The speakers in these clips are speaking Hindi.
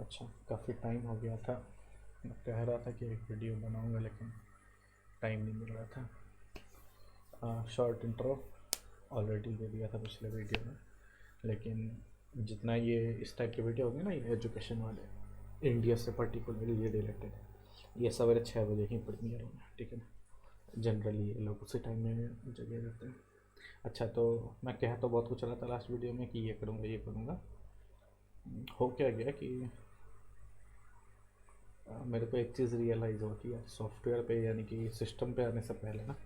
अच्छा, काफ़ी टाइम हो गया था। मैं कह रहा था कि एक वीडियो बनाऊंगा लेकिन टाइम नहीं मिल रहा था। शॉर्ट इंट्रो ऑलरेडी दे दिया था पिछले वीडियो में, लेकिन जितना ये इस टाइप के वीडियो होंगे ना, ये एजुकेशन वाले, इंडिया से पर्टिकुलरली ये रिलेटेड, ये सवेरे 6 बजे ही प्रीमियर होंगे, ठीक है ना। जनरली ये लोग उसी टाइम में जगह रहते हैं। अच्छा, तो मैं कह तो बहुत कुछ रहा था लास्ट वीडियो में कि ये करूँगा ये करूँगा। हो क्या गया कि मेरे को एक चीज़ रियलाइज़ हुआ कि यार सॉफ्टवेयर पे यानी कि सिस्टम पे आने से पहले ना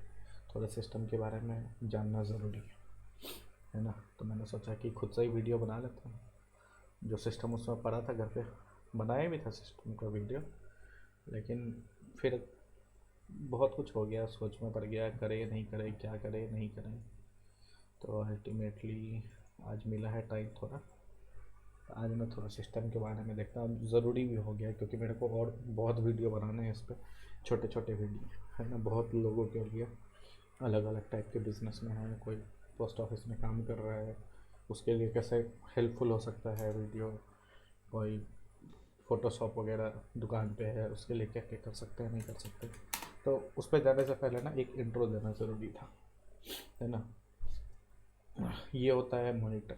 थोड़ा सिस्टम के बारे में जानना ज़रूरी है ना। तो मैंने सोचा कि खुद से ही वीडियो बना लेता हूँ। जो सिस्टम उसमें पड़ा था घर पे, बनाया भी था सिस्टम का वीडियो, लेकिन फिर बहुत कुछ हो गया, सोच में पड़ गया करे नहीं करे, क्या करे नहीं करें। तो अल्टीमेटली आज मिला है टाइम थोड़ा, आज मैं थोड़ा सिस्टम के बारे में देखता हूँ। ज़रूरी भी हो गया क्योंकि मेरे को और बहुत वीडियो बनाने हैं इस पर, छोटे छोटे वीडियो है ना। बहुत लोगों के लिए अलग अलग टाइप के बिजनेस में है, कोई पोस्ट ऑफिस में काम कर रहा है, उसके लिए कैसे हेल्पफुल हो सकता है वीडियो। कोई फ़ोटोशॉप वगैरह दुकान पे है, उसके लिए क्या क्या कर सकते हैं नहीं कर सकते। तो उस पर जाने से पहले ना एक इंट्रो देना ज़रूरी था, है ना। ये होता है मॉनिटर,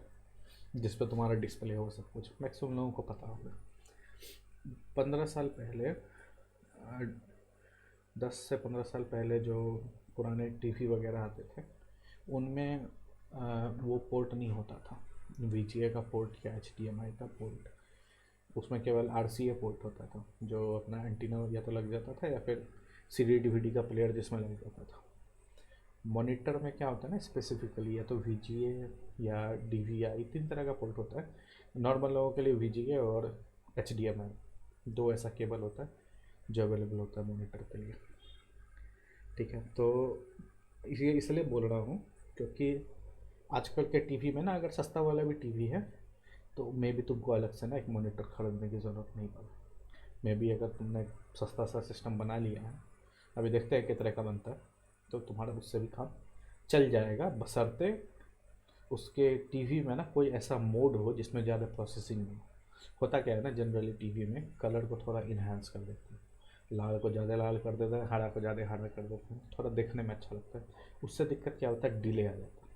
जिस पे तुम्हारा डिस्प्ले हो सब कुछ, मैक्सिमम लोगों को पता होगा। 15 साल पहले 10 से 15 साल पहले जो पुराने टीवी वगैरह आते थे, उनमें वो पोर्ट नहीं होता था, वीजीए का पोर्ट या एचडीएमआई का पोर्ट। उसमें केवल आरसीए पोर्ट होता था, जो अपना एंटीना या तो लग जाता था या फिर सीडी डीवीडी का प्लेयर जिसमें लग जाता था। मॉनिटर में क्या होता है ना, स्पेसिफिकली या तो वीजीए या डीवीआई, 3 तरह का पोर्ट होता है। नॉर्मल लोगों के लिए वीजीए और एचडीएमआई, दो ऐसा केबल होता है जो अवेलेबल होता है मॉनिटर के लिए, ठीक है। तो ये इसलिए बोल रहा हूँ क्योंकि आजकल के टीवी में ना, अगर सस्ता वाला भी टीवी है तो मे भी तुमको अलग से ना एक मॉनिटर ख़रीदने की ज़रूरत नहीं पड़े। मे भी अगर तुमने एक सस्ता सा सिस्टम बना लिया है, अभी देखते हैं किस तरह का बनता है, तो तुम्हारा उससे भी काम चल जाएगा, बशर्ते उसके टीवी में ना कोई ऐसा मोड हो जिसमें ज़्यादा प्रोसेसिंग नहीं हो। होता क्या है ना, जनरली टीवी में कलर को थोड़ा इन्हांस कर देते हैं, लाल को ज़्यादा लाल कर देते हैं, हरा को ज़्यादा हरा कर देते हैं, थोड़ा देखने में अच्छा लगता है। उससे दिक्कत क्या होता है, डिले आ जाता है।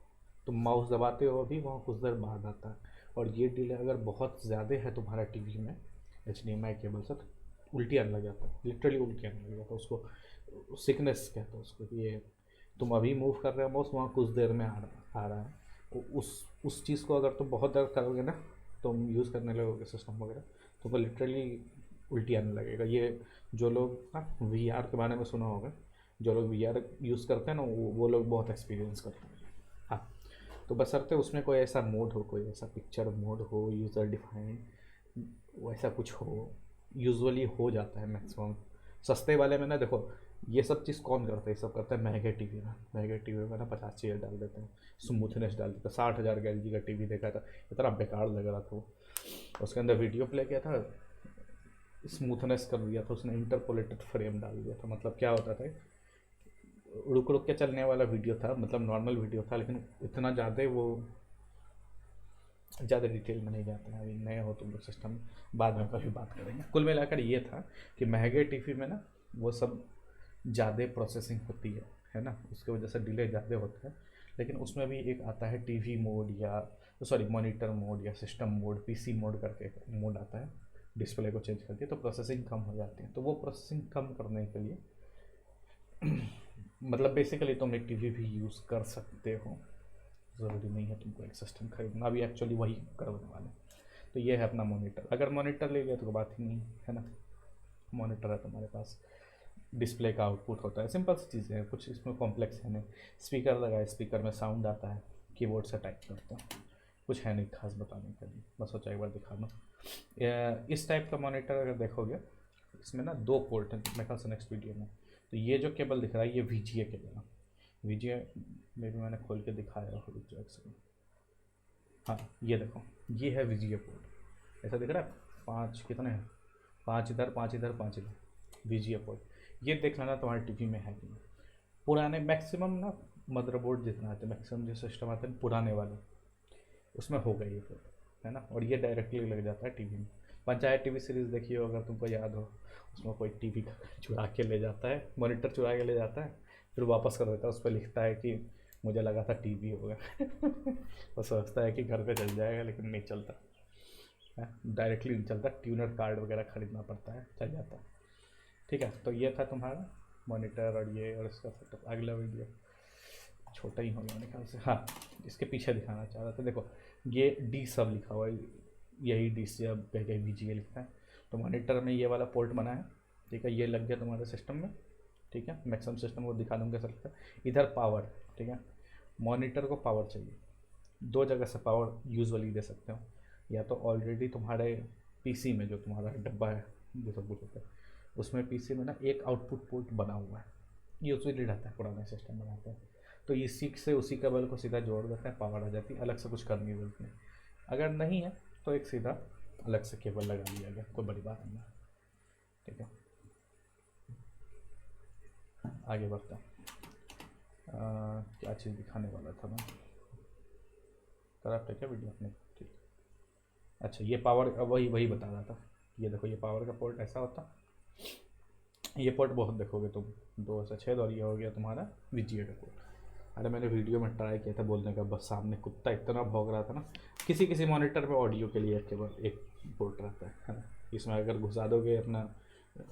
तुम माउस दबाते हो अभी, वहाँ कुछ देर बाद आता है, और ये डिले अगर बहुत ज़्यादा है तुम्हारा टीवी में H D M I cable से, तो उल्टी आने लग जाता है, लिटरली उल्टी आने लग जाता है। उसको सिकनेस कहते हैं उसको, कि ये तुम अभी मूव कर रहे हो माउस, वहाँ कुछ देर में आ रहा है। उस चीज़ को अगर तुम बहुत देर करोगे ना, तुम यूज़ करने लगोगे सिस्टम वगैरह, तो वो लिटरली उल्टी आने लगेगा। ये जो लोग ना वी आर के बारे में सुना होगा, जो लोग वी आर यूज़ करते हैं ना, वो लोग बहुत एक्सपीरियंस करते हैं। हाँ, तो बशर्ते उसमें कोई ऐसा मोड हो, कोई ऐसा पिक्चर मोड हो, यूज़र डिफाइंड वैसा कुछ हो, यूजुअली हो जाता है मैक्सिमम। सस्ते वाले में ना देखो, ये सब चीज़ कौन करता है, ये सब करता है महंगे टीवी में। महंगे टीवी में ना 50 चीज़ें डाल देते हैं, स्मूथनेस डाल देते हैं। 60,000 का एलजी का टीवी देखा था, इतना बेकार लग रहा था वो। उसके अंदर वीडियो प्ले किया था, स्मूथनेस कर दिया था उसने, इंटरपोलेटेड फ्रेम डाल दिया था। मतलब क्या होता था, रुक रुक के चलने वाला वीडियो था, मतलब नॉर्मल वीडियो था, लेकिन इतना ज़्यादा वो, ज़्यादा डिटेल में नहीं जाते हैं, अभी नए हो तुम लोग सिस्टम, बाद में कभी बात करेंगे। कुल मिलाकर ये था कि महंगे टीवी में ना वो सब ज़्यादा प्रोसेसिंग होती है ना, उसकी वजह से डिले ज़्यादा होता है। लेकिन उसमें भी एक आता है टीवी मोड, या सॉरी मॉनिटर मोड, या सिस्टम मोड, पीसी मोड करके एक मोड आता है, डिस्प्ले को चेंज करके, तो प्रोसेसिंग कम हो जाती है। तो वो प्रोसेसिंग कम करने के लिए मतलब बेसिकली तुम एक टीवी भी यूज़ कर सकते हो, ज़रूरी नहीं है तुमको एक सिस्टम खरीदना। अभी एक्चुअली वही करने वाले। तो ये है अपना मॉनिटर। अगर मॉनिटर ले लिया तो बात ही नहीं है ना, मॉनिटर है तुम्हारे पास, डिस्प्ले का आउटपुट होता है, सिंपल सी चीज़ें हैं, कुछ इसमें कॉम्प्लेक्स है नहीं। स्पीकर लगाए, स्पीकर में साउंड आता है, कीबोर्ड से टाइप करता हूँ, कुछ है नहीं खास बताने के लिए, बस सोचा एक बार दिखा दूँ। इस टाइप का मॉनिटर अगर देखोगे, इसमें ना 2 पोर्ट हैं, मेरे ख्याल से नेक्स्ट वीडियो में। तो ये जो केबल दिख रहा है, ये वीजीए केबल है। वीजीए में भी मैंने खोल के दिखाया हो, रुक जाओ एक सेकंड। हाँ, ये देखो, ये है वीजीए पोर्ट, ऐसा दिख रहा है। 5 कितने हैं, 5 इधर 5 इधर 5 इधर, वीजीए पोर्ट। ये देख लेना तुम्हारे टीवी में है कि नहीं। पुराने मैक्सिमम ना मदरबोर्ड जितना आते हैं, मैक्सिमम जो सिस्टम आते हैं पुराने वाले, उसमें हो गई ये फिर, है ना। और ये डायरेक्टली लग जाता है टीवी में। पंचायत टीवी सीरीज़ देखी हो अगर तुमको याद हो, उसमें कोई टीवी चुरा के ले जाता है, मॉनिटर चुरा के ले जाता है, फिर वापस कर देता है, उस पर लिखता है कि मुझे लगा था टीवी होगा। वो सोचता है कि घर पे चल जाएगा, लेकिन नहीं चलता है, डायरेक्टली नहीं चलता, ट्यूनर कार्ड वगैरह ख़रीदना पड़ता है, चल जाता है। ठीक है, तो ये था तुम्हारा मॉनिटर और ये और इसका सेटअप। अगला वीडियो छोटा ही होगा मेरे ख्याल से। हाँ, इसके पीछे दिखाना चाह रहा था, देखो ये डी सब लिखा हुआ है, यही डी सी अब कहीं VGA लिखा है। तो मॉनिटर में ये वाला पोर्ट बना है, ठीक है, ये लग गया तुम्हारे सिस्टम में, ठीक है। मैक्सिमम सिस्टम को दिखा दूँगा सबका। इधर पावर, ठीक है, मॉनिटर को पावर चाहिए, दो जगह से पावर यूजुअली दे सकते हो, या तो ऑलरेडी तुम्हारे PC में जो तुम्हारा डब्बा है जो सब कुछ होता है, उसमें PC में ना एक आउटपुट पोर्ट बना हुआ है, यूजुअली रहता है पुराने सिस्टम बनाते हैं, तो इसी से उसी केबल को सीधा जोड़ देते हैं, पावर आ जाती है, अलग से कुछ करने की जरूरत नहीं। अगर नहीं है तो एक सीधा अलग से केबल लगा लिया गया, कोई बड़ी बात नहीं है, ठीक है। आगे बढ़ता हूँ, क्या चीज़ दिखाने वाला था मैं, करप्ट है क्या वीडियो अपने, ठीक। अच्छा, ये पावर, वही बता रहा था, ये देखो ये पावर का पोर्ट ऐसा होता, ये पोर्ट बहुत देखोगे तुम, 2 से 6, और ये हो गया तुम्हारा VGA का पोर्ट। अरे मैंने वीडियो में ट्राई किया था बोलने का, बस सामने कुत्ता इतना भौंक रहा था ना। किसी मॉनिटर में ऑडियो के लिए केवल एक पोर्ट रहता है ना, इसमें अगर घुसा दोगे अपना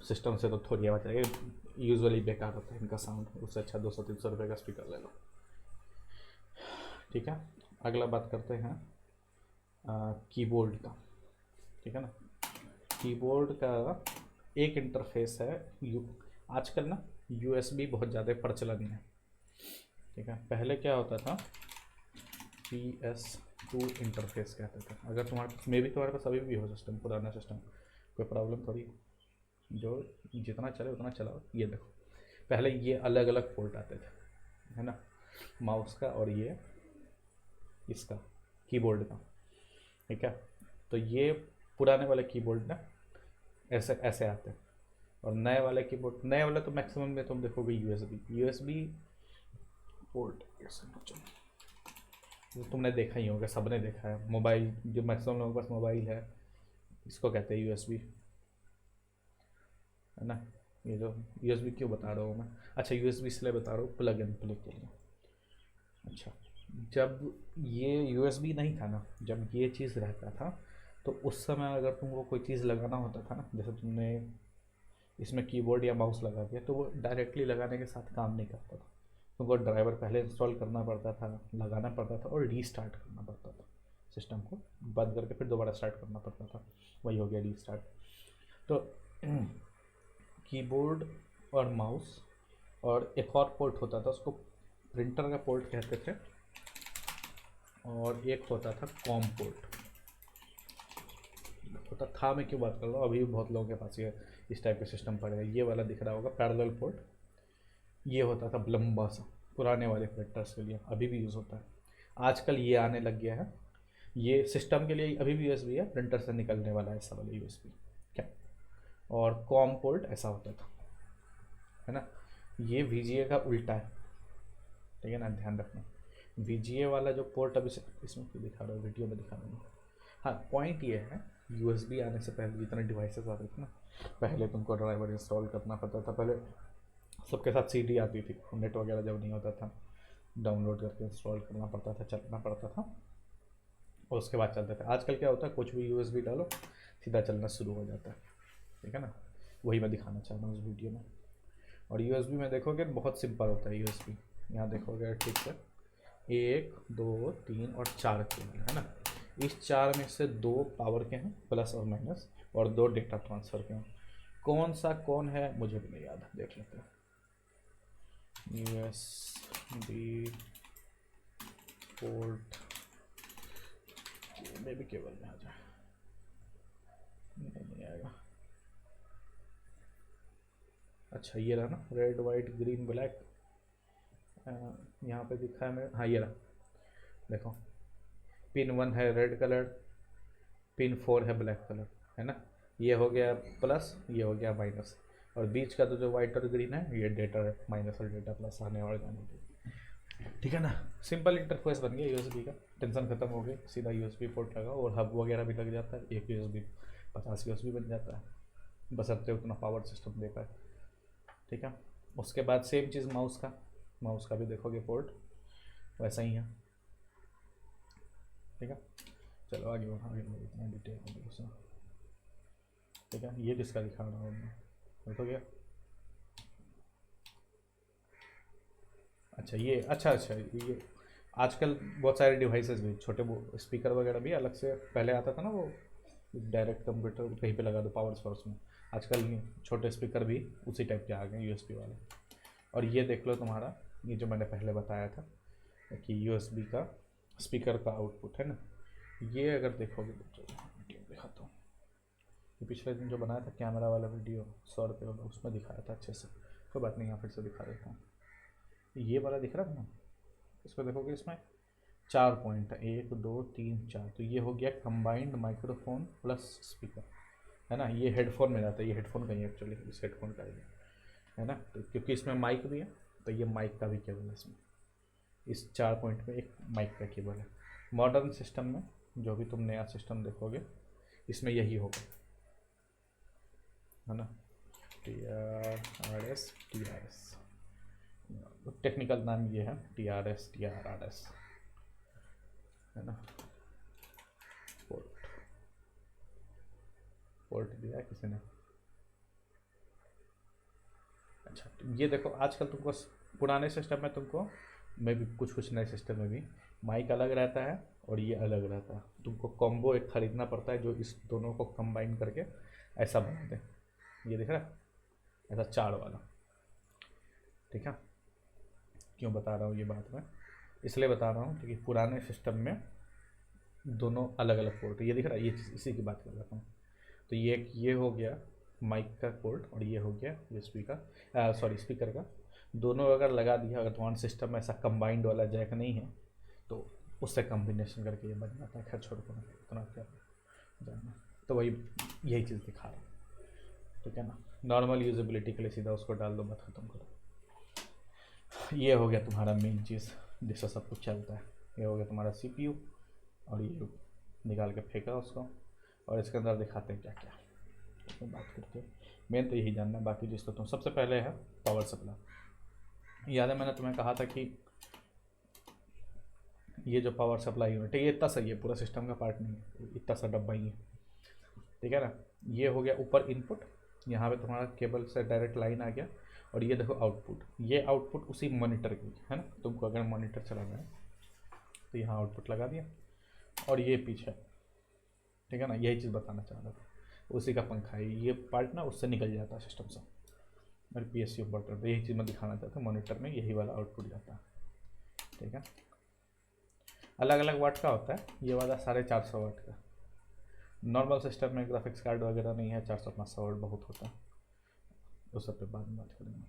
सिस्टम से तो थोड़ी आवाज़ आएगी, यूजुअली बेकार होता है इनका साउंड, उससे अच्छा 200-300 रुपये का स्पीकर ले लो, ठीक है। अगला बात करते हैं कीबोर्ड का, ठीक है ना। कीबोर्ड का एक इंटरफेस है, आजकल ना USB बहुत ज़्यादा प्रचलन में है, ठीक है। पहले क्या होता था, PS2 इंटरफेस कहते थे। अगर तुम्हारे पास, मे भी तुम्हारे पास अभी भी हो सिस्टम, पुराना सिस्टम, कोई प्रॉब्लम थोड़ी, जो जितना चले उतना चलाओ। ये देखो पहले ये अलग अलग पोर्ट आते थे, है ना, माउस का और ये इसका कीबोर्ड का, ठीक है। तो ये पुराने वाले कीबोर्ड ना ऐसे ऐसे आते हैं, और नए वाले कीबोर्ड, नए वाले तो मैक्सिमम में तुम देखोगे USB पोर्ट, तो तुमने देखा ही होगा, सबने देखा है। मोबाइल, जो मैक्सिमम लोगों के पास मोबाइल है, इसको कहते हैं USB, है ना। ये जो USB क्यों बता रहा हूँ मैं, अच्छा USB इसलिए बता रहा हूँ, प्लग एंड प्ले के लिए। अच्छा, जब ये USB नहीं था ना, जब ये चीज़ रहता था, तो उस समय अगर तुमको कोई चीज़ लगाना होता था ना, जैसे तुमने इसमें कीबोर्ड या माउस लगा दिया, तो वो डायरेक्टली लगाने के साथ काम नहीं करता था, तुमको ड्राइवर पहले इंस्टॉल करना पड़ता था, लगाना पड़ता था, और रीस्टार्ट करना पड़ता था, सिस्टम को बंद करके फिर दोबारा स्टार्ट करना पड़ता था, वही हो गया रीस्टार्ट। तो कीबोर्ड और माउस, और एक और पोर्ट होता था, उसको प्रिंटर का पोर्ट कहते थे, और एक होता था कॉम पोर्ट होता था। मैं क्यों बात कर रहा हूँ, अभी भी बहुत लोगों के पास ये इस टाइप के सिस्टम पड़े हैं। ये वाला दिख रहा होगा पैरेलल पोर्ट, ये होता था लंबा सा, पुराने वाले प्रिंटर्स के लिए, अभी भी यूज़ होता है। आजकल ये आने लग गया है, ये सिस्टम के लिए अभी भी USB है, प्रिंटर से निकलने वाला है ऐसा वाला USB, क्या। और कॉम पोर्ट ऐसा होता था, है ना। ये VGA का उल्टा है, ठीक है ना, ध्यान रखना। VGA वाला जो पोर्ट अभी इसमें क्यों दिखा रहा हूँ, वीडियो में दिखा दूँगा। हाँ, पॉइंट ये है, USB आने से पहले जितने डिवाइसेस आते थे ना, पहले तुमको ड्राइवर इंस्टॉल करना पड़ता था, पहले सबके साथ CD आती थी, नेट वगैरह जब नहीं होता था, डाउनलोड करके इंस्टॉल करना पड़ता था, चलना पड़ता था, और उसके बाद चलता था। आजकल क्या होता है, कुछ भी USB डालो सीधा चलना शुरू हो जाता है, ठीक है ना। वही मैं दिखाना चाह रहा हूँ इस वीडियो में। और USB में देखोगे बहुत सिंपल होता है USB, यहाँ देखोगे ठीक है, 1 2 3 और 4 केबल, है ना। इस 4 में से 2 पावर के हैं, प्लस और माइनस, और 2 डेटा ट्रांसफ़र के हैं। कौन सा कौन है मुझे भी नहीं याद, देख लेते हैं। USB पोर्ट में भी केबल में आ जाए, नहीं आएगा। अच्छा, ये रहा ना, रेड वाइट ग्रीन ब्लैक, यहाँ पे दिखा है मेरे, हाँ ये रहा, देखो पिन 1 है रेड कलर, पिन 4 है ब्लैक कलर, है ना। ये हो गया प्लस, ये हो गया माइनस, और बीच का तो जो वाइट और ग्रीन है, ये डेटा माइनस और डेटा प्लस आने और जाने के, ठीक है ना। सिंपल इंटरफेस बन गया USB का, टेंशन खत्म हो गई, सीधा USB पोर्ट लगा, और हब वगैरह भी लग जाता है, एक USB 50 USB बन जाता है, बशर्ते उतना पावर सिस्टम दे पाए। ठीक है, उसके बाद सेम चीज़ माउस का भी देखोगे पोर्ट वैसा ही है। ठीक है, चलो आगे इतना डिटेल में देखो। ठीक है, ये किसका दिखा रहा हूँ मैं, देखो गया। अच्छा ये ये आजकल बहुत सारे डिवाइसेस भी, छोटे वो स्पीकर वगैरह भी अलग से, पहले आता था ना वो डायरेक्ट कंप्यूटर कहीं पे लगा दो पावर सोर्स में, आजकल ये छोटे स्पीकर भी उसी टाइप के आ गए यूएसबी वाले। और ये देख लो तुम्हारा, ये जो मैंने पहले बताया था कि यूएसबी का स्पीकर का आउटपुट है ना, ये अगर देखोगे तो वीडियो दिखाता हूँ, ये पिछले दिन जो बनाया था कैमरा वाला वीडियो 100 रुपये वाला, उसमें दिखाया था अच्छे से, कोई बात नहीं यहाँ फिर से दिखा देता हूँ। ये वाला दिख रहा था ना, इसको देखोगे इसमें 4 पॉइंट है, 1 2 3 4, तो ये हो गया कंबाइंड माइक्रोफोन प्लस स्पीकर, है ना। ये हेडफोन में जाता है, ये हेडफोन का ही एक्चुअली, इस हेडफोन का ही है ना, तो क्योंकि इसमें माइक भी है तो ये माइक का भी केबल है इसमें, इस 4 पॉइंट में एक माइक का केबल है। मॉडर्न सिस्टम में जो भी तुम नया सिस्टम देखोगे इसमें यही होगा, है ना, TRRS, टेक्निकल नाम ये है TRS, है ना। पोर्ट दिया है किसी ने। अच्छा ये देखो, आजकल तुमको पुराने सिस्टम में तुमको में भी कुछ नए सिस्टम में भी माइक अलग रहता है और ये अलग रहता है, तुमको कॉम्बो एक ख़रीदना पड़ता है जो इस दोनों को कंबाइन करके ऐसा बना दे। ये दिख रहा है ऐसा 4 वाला। ठीक है, क्यों बता रहा हूँ ये बात मैं, इसलिए बता रहा हूँ क्योंकि पुराने सिस्टम में दोनों अलग अलग पोर्ट, ये दिख रहा है, ये इसी की बात कर रहा हूँ। तो ये हो गया माइक का पोर्ट और ये हो गया यूएसबी का, सॉरी स्पीकर का। दोनों अगर लगा दिया, अगर तुम्हारा सिस्टम में ऐसा कंबाइंड वाला जैक नहीं है तो उससे कम्बिनेशन करके ये बन जाता है। खैर छोड़ को इतना क्या जानना, तो वही यही चीज़ दिखा रहा हूँ। ठीक है ना, नॉर्मल यूजेबिलिटी के लिए सीधा उसको डाल दो, बात खत्म करो। ये हो गया तुम्हारा मेन चीज़ जिससे सब कुछ चलता है। ये हो गया तुम्हारा CPU, और ये निकाल के फेंका उसको, और इसके अंदर दिखाते हैं क्या क्या तो बात करते हैं। मेन तो यही जानना है, बाकी चीज़ तो तुम सबसे पहले है पावर सप्लाई। याद है मैंने तुम्हें कहा था कि ये जो पावर सप्लाई यूनिट है ये इतना सही है, पूरा सिस्टम का पार्ट नहीं है, इतना सा डब्बा ही है। ठीक है ना, ये हो गया ऊपर इनपुट, यहाँ पे तुम्हारा केबल से डायरेक्ट लाइन आ गया, और ये देखो आउटपुट, ये आउटपुट उसी मॉनिटर की है ना। तुमको अगर मॉनिटर चलाना है तो यहाँ आउटपुट लगा दिया, और ये पीछे, ठीक है ना, यही चीज़ बताना चाह रहा था। उसी का पंखा है ये पार्ट ना, उससे निकल जाता है सिस्टम से, और PSU बटन, तो यही चीज़ मैं दिखाना चाहता हूँ। मॉनिटर में यही वाला आउटपुट जाता है। ठीक है, अलग अलग वाट का होता है, ये वाला 450 वाट का। नॉर्मल सिस्टम में ग्राफिक्स कार्ड वगैरह नहीं है, 450 वाट बहुत होता है, उस सब पे बाद में बात करेंगे।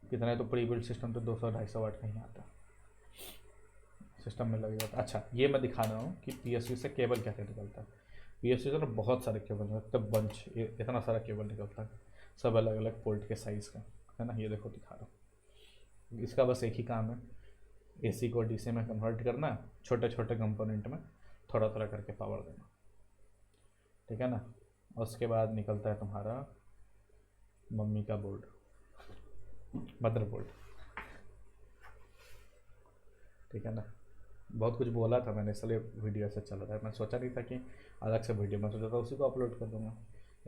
कितना तो प्री बिल्ड सिस्टम तो 200-250 वाट का ही आता है, सिस्टम में लग जाता है। अच्छा ये मैं दिखा रहा हूँ कि PSU से केबल कैसे निकलता है। PSU से ना बहुत सारे केबल निकलते हैं, बंच, इतना सारा केबल निकलता है, सब अलग अलग पोर्ट के साइज़ का, है ना। ये देखो दिखा रहा हूँ, इसका बस एक ही काम है, AC को DC में कन्वर्ट करना, छोटे छोटे कंपोनेंट में थोड़ा थोड़ा करके पावर देना। ठीक है ना, उसके बाद निकलता है तुम्हारा मम्मी का बोर्ड, मदरबोर्ड। ठीक है ना, बहुत कुछ बोला था मैंने, इसलिए वीडियो ऐसे चल रहा है। मैं सोचा नहीं था कि अलग से वीडियो, मैं सोचा था उसी को अपलोड कर दूँगा।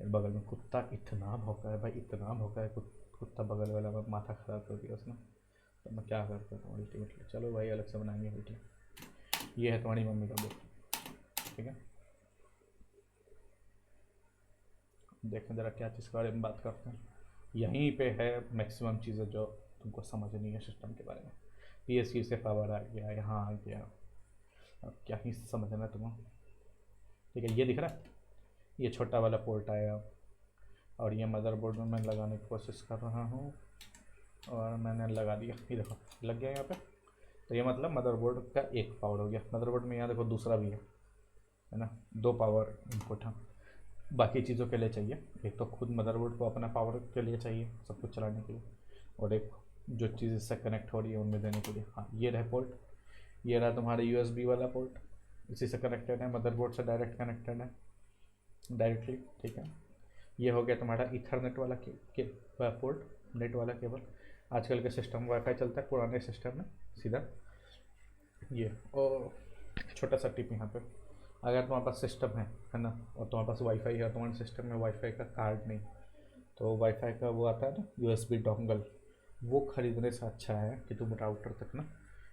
बगल में कुत्ता इतना भौंका है भाई, इतना भौंका है कुत्ता, बगल वाला में माथा ख़राब कर दिया उसने, तो मैं क्या करता हूँ अल्टीमेटली। चलो भाई अलग से बनाएंगे वीडियो। ये है तुम्हारी मम्मी का बोर्ड। ठीक है, देखें ज़रा क्या चीज़ के बारे में बात करते हैं। यहीं पे है मैक्सिमम चीज़ें जो तुमको समझनी है सिस्टम के बारे में। PSU से पावर आ गया, यहाँ आ गया, अब क्या ही समझना तुम्हें। ठीक है, ये दिख रहा है, ये छोटा वाला पोर्ट आया, और ये मदरबोर्ड में मैं लगाने की कोशिश कर रहा हूँ, और मैंने लगा दिया, ये देखो लग गया यहाँ पे। तो ये मतलब मदरबोर्ड का एक पावर हो गया। मदरबोर्ड में यहाँ देखो दूसरा भी है ना, 2 पावर इनपुट हैं, बाकी चीज़ों के लिए चाहिए। एक तो खुद मदरबोर्ड को अपना पावर के लिए चाहिए सब कुछ चलाने के लिए, और एक जो चीज़ इससे कनेक्ट हो रही है उनमें देने के लिए। हाँ ये रहे पोर्ट, ये रहा तुम्हारा USB वाला पोर्ट, इसी से कनेक्टेड है, मदरबोर्ड से डायरेक्ट कनेक्टेड है। डायरेक्टली, ठीक है। ये हो गया तुम्हारा ईथरनेट वाला पोर्ट, नेट वाला केबल। आजकल के सिस्टम वाईफाई चलता है, पुराने सिस्टम में सीधा ये। और छोटा सा टिप यहाँ पे, अगर तुम्हारे पास सिस्टम है ना, और तुम्हारे पास वाईफाई है, तुम्हारे सिस्टम में वाईफाई का कार्ड नहीं, तो वाईफाई का वो आता है ना यूएसबी डोंगल, वो ख़रीदने से अच्छा है कि तुम राउटर तक ना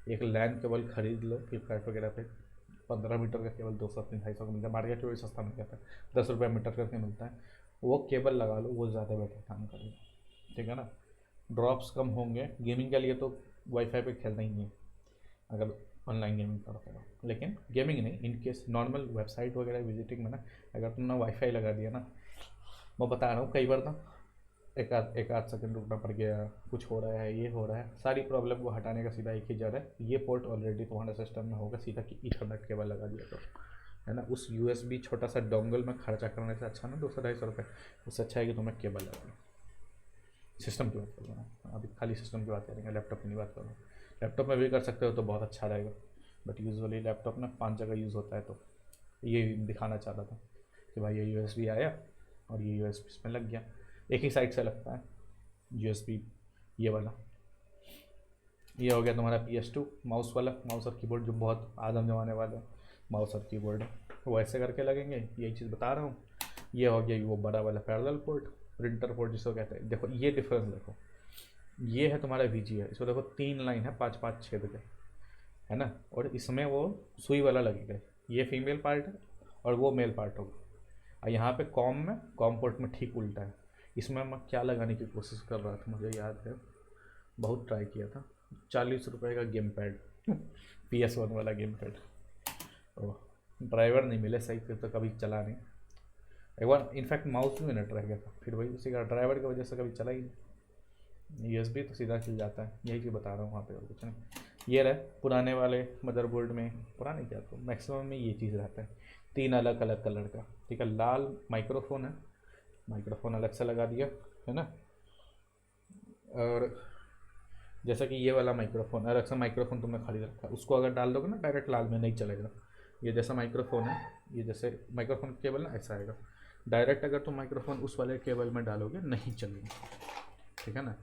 एक लैन केबल ख़रीद लो फ्लिपकार्ट वगैरह पे। 15 मीटर का केबल 200-250 का मिलता है, मार्केट में भी सस्ता मिल जाता है, 10 रुपये मीटर करके मिलता है। वो केबल लगा लो, वो ज़्यादा बेटर काम करेगा, ठीक है ना। ड्रॉप्स कम होंगे। गेमिंग के लिए तो वाईफाई पे खेलना ही नहीं है अगर ऑनलाइन गेमिंग करते हो, लेकिन गेमिंग नहीं, इन केस नॉर्मल वेबसाइट वगैरह विजिटिंग में ना, अगर तुमने वाईफाई लगा दिया ना, मैं बता रहा हूँ कई बार ना एक आध सेकंड रुकना पड़ गया, कुछ हो रहा है, ये हो रहा है, सारी प्रॉब्लम को हटाने का सीधा एक ही जड़ है, ये पोर्ट ऑलरेडी तुम्हारे सिस्टम में होगा, सीधा कि ईथरनेट केबल लगा दिया तो, है ना। उस यूएसबी छोटा सा डोंगल में खर्चा करने से अच्छा ना 200-250 रुपये, उससे अच्छा है कि तुम्हें केबल लगा लो। सिस्टम की बात कर रहा हूँ अभी, खाली सिस्टम की बात करेंगे, लैपटॉप की नहीं बात कर रहा हूँ। लैपटॉप में भी कर सकते हो तो बहुत अच्छा रहेगा, बट यूजुअली लैपटॉप ना 5 जगह यूज़ होता है, तो ये दिखाना चाह रहा था कि भाई ये यूएसबी आया और ये यूएसबी इसमें लग गया, एक ही साइड से लगता है यूएसबी ये वाला। ये हो गया तुम्हारा PS2 माउस वाला, माउस और कीबोर्ड जो बहुत आदम जमाने वाला माउस और कीबोर्ड है, वो ऐसे करके लगेंगे, यही चीज़ बता रहा हूँ। ये हो गया वो बड़ा वाला पैरेलल पोर्ट, प्रिंटर पोर्ट जिसको कहते हैं। देखो ये डिफरेंस देखो, ये है तुम्हारा VGA, इसको देखो 3 लाइन है 5-5 छेद के, है ना, और इसमें वो सुई वाला लगेगा, ये फीमेल पार्ट है और वो मेल पार्ट होगा। और यहाँ पे कॉम पोर्ट में ठीक उल्टा है। इसमें मैं क्या लगाने की कोशिश कर रहा था, मुझे याद है, बहुत ट्राई किया था, 40 रुपये का गेम पैड PS1 वाला गेम पैड, तो ड्राइवर नहीं मिले सही, फिर तो कभी चला नहीं। एक बार इनफैक्ट माउस भी नट रह गया था, फिर वही उसी का ड्राइवर की वजह से कभी चला ही नहीं। USB तो सीधा चल जाता है, यही चीज़ बता रहा हूँ वहाँ पे, और कुछ नहीं। ये रहे पुराने वाले मदरबोर्ड में, पुराने क्या तो मैक्सिमम में ये चीज़ रहता है, 3 अलग अलग कलर का, ठीक है। लाल माइक्रोफोन है, माइक्रोफोन अलग से लगा दिया, है ना। और जैसा कि ये वाला माइक्रोफोन, अलग से माइक्रोफोन तुमने खरीद रखा है, उसको अगर डाल दोगे ना डायरेक्ट लाल में नहीं चलेगा। ये जैसा माइक्रोफोन है, ये जैसे माइक्रोफोन केबल ना ऐसा आएगा, डायरेक्ट अगर तुम माइक्रोफोन उस वाले केबल में डालोगे नहीं चलेगा, ठीक है ना।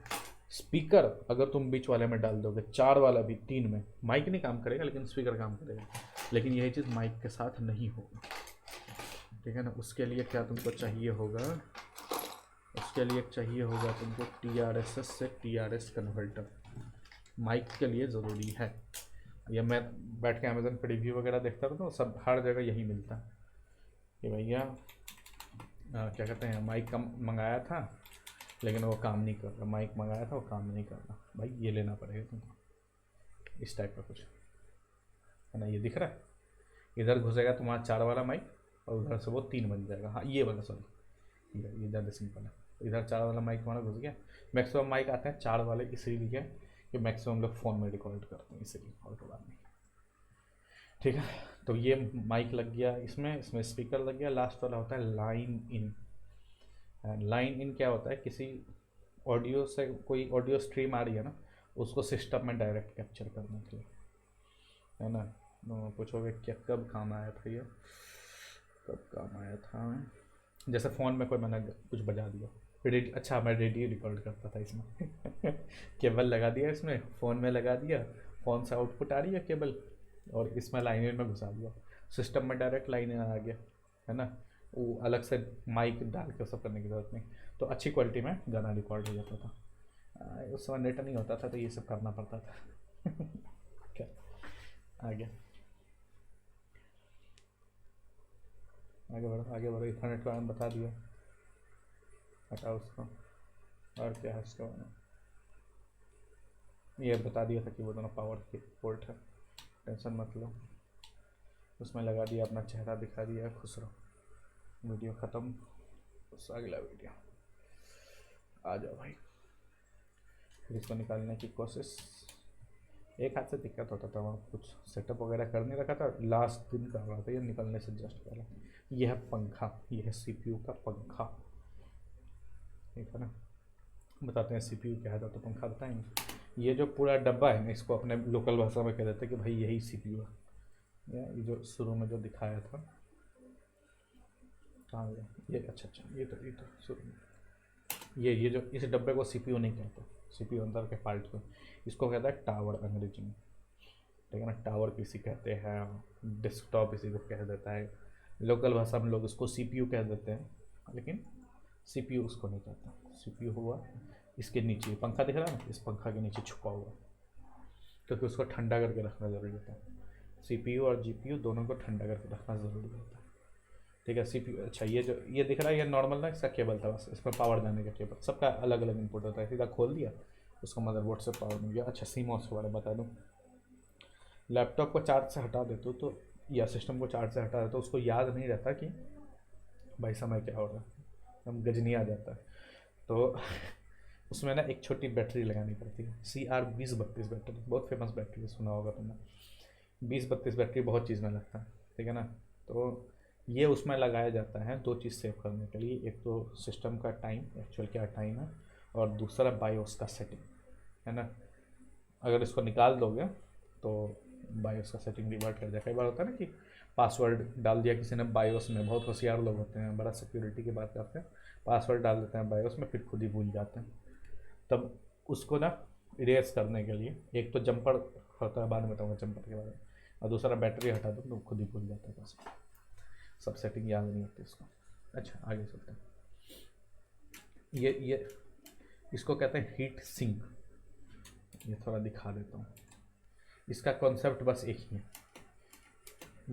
स्पीकर अगर तुम बीच वाले में डाल दोगे, 4 वाला भी 3 में, माइक नहीं काम करेगा लेकिन स्पीकर काम करेगा, लेकिन यही चीज़ माइक के साथ नहीं होगा, ठीक है ना। उसके लिए क्या तुमको चाहिए होगा, उसके लिए चाहिए होगा तुमको TRSS से TRS कन्वर्टर, माइक के लिए ज़रूरी है। ये मैं बैठ के अमेज़न पर रिव्यू वगैरह देखता था, तो सब हर जगह यही मिलता है कि भैया क्या कहते हैं, माइक का मंगाया था लेकिन वो काम नहीं कर रहा, माइक मंगाया था वो काम नहीं कर रहा, भाई ये लेना पड़ेगा तुमको, इस टाइप का कुछ है ना। ये दिख रहा है, इधर घुसेगा तुम्हारा 4 वाला माइक और उधर से वो 3 बन जाएगा, हाँ ये वाला, सॉरी ये ज़्यादा सिंपल है। तो इधर 4 वाला माइक तुम्हारा घुस गया। मैक्सिमम माइक आते हैं 4 वाले, इसीलिए कि मैक्सिमम लोग फ़ोन में रिकॉर्ड करते हैं, इसीलिए, और कोई बात नहीं, ठीक है। तो ये माइक लग गया इसमें स्पीकर लग गया। लास्ट वाला होता है लाइन इन। लाइन इन क्या होता है, किसी ऑडियो से कोई ऑडियो स्ट्रीम आ रही है ना, उसको सिस्टम में डायरेक्ट कैप्चर करने के लिए, है ना। तो पूछोगे क्या कब काम आया था, ये कब काम आया था, जैसे फ़ोन में कोई मैंने कुछ बजा दिया, अच्छा मैं रेडियो रिकॉर्ड करता था इसमें केबल लगा दिया, इसमें फ़ोन में लगा दिया, फ़ोन से आउटपुट आ रही है केबल, और इसमें लाइन में घुसा दिया, सिस्टम में डायरेक्ट लाइन आ गया, है ना। वो अलग से माइक डाल के सब करने की ज़रूरत नहीं, तो अच्छी क्वालिटी में गाना रिकॉर्ड हो जाता था। उस समय नेट नहीं होता था तो ये सब करना पड़ता था क्या आगे आगे बढ़ो। इथरनेट का नाम बता दिया, हटाओ उसको। और क्या है इसका, ये बता दिया था कि वो दोनों पावर की पोर्ट है, टेंशन मत लो। उसमें लगा दिया, अपना चेहरा दिखा दिया, खुश रहो। वीडियो ख़त्म, बस अगला वीडियो आ जाओ भाई। फिर इसको निकालने की कोशिश, एक हाथ से दिक्कत होता था, वहाँ कुछ सेटअप वगैरह कर नहीं रखा था, लास्ट दिन कर रहा था, ये निकलने से जस्ट पहले। ये है पंखा, ये है CPU का पंखा, ठीक है ना। बताते हैं CPU क्या है, तो पंखा बताएंगे। ये जो पूरा डब्बा है ना, इसको अपने लोकल भाषा में कह देते हैं कि भाई यही CPU है। ये जो शुरू में जो दिखाया था, कहाँ गया ये? अच्छा अच्छा, ये तो ये जो इस डब्बे को सीपीयू नहीं कहते, सीपीयू अंदर के पार्ट को, इसको कहता है टावर अंग्रेजी में, ठीक है ना। टावर किसी कहते हैं, डेस्कटॉप इसी को कह देता है, लोकल भाषा में लोग इसको सीपीयू कह देते हैं, लेकिन सीपीयू उसको नहीं कहता। सीपीयू हुआ इसके नीचे, पंखा दिख रहा है ना, इस पंखा के नीचे छुपा हुआ, क्योंकि उसको ठंडा करके रखना ज़रूरी होता है। सीपीयू और जीपीयू दोनों को ठंडा करके रखना ज़रूरी होता है, ठीक है। सीपीयू, अच्छा ये जो ये दिख रहा है ये नॉर्मल ना, इसका केबल था बस, इसमें पावर जाने का केबल, सबका अलग अलग इनपुट होता है। सीधा खोल दिया, उसको मदरबोर्ड से पावर मिल गया। अच्छा सीमॉस के बारे में बता दूँ, लैपटॉप को चार्ज से हटा देते हो तो, या सिस्टम को चार्ज से हटा देते तो उसको याद नहीं रहता कि भाई समय क्या हो रहा है, हम गजनी आ जाता है। तो उसमें ना एक छोटी बैटरी लगानी पड़ती है, CR2032 बैटरी, बहुत फेमस बैटरी है, सुना होगा तुमने। 2032 बैटरी बहुत चीज़ में लगता है, ठीक है ना। तो ये उसमें लगाया जाता है दो चीज़ सेव करने के लिए, एक तो सिस्टम का टाइम, एक्चुअल क्या टाइम है, और दूसरा बायोस का सेटिंग, है ना। अगर इसको निकाल दोगे तो बायोस का सेटिंग रिवर्ट कर जाए। कई बार होता है ना कि पासवर्ड डाल दिया किसी ने बायोस में, बहुत होशियार लोग होते हैं, बड़ा सिक्योरिटी की बात करते हैं, पासवर्ड डाल देते हैं बायोस में, फिर खुद ही भूल जाते हैं। तब उसको ना इरेज करने के लिए एक तो जंपर होता है, बाद में बताऊँगा जंपर के बारे में, और दूसरा बैटरी हटा दो तो खुद ही भूल जाता है, बस सब सेटिंग याद नहीं होती इसको। अच्छा आगे चलते हैं। ये इसको कहते हैं हीट सिंक। ये थोड़ा दिखा देता हूँ, इसका कॉन्सेप्ट बस एक ही है,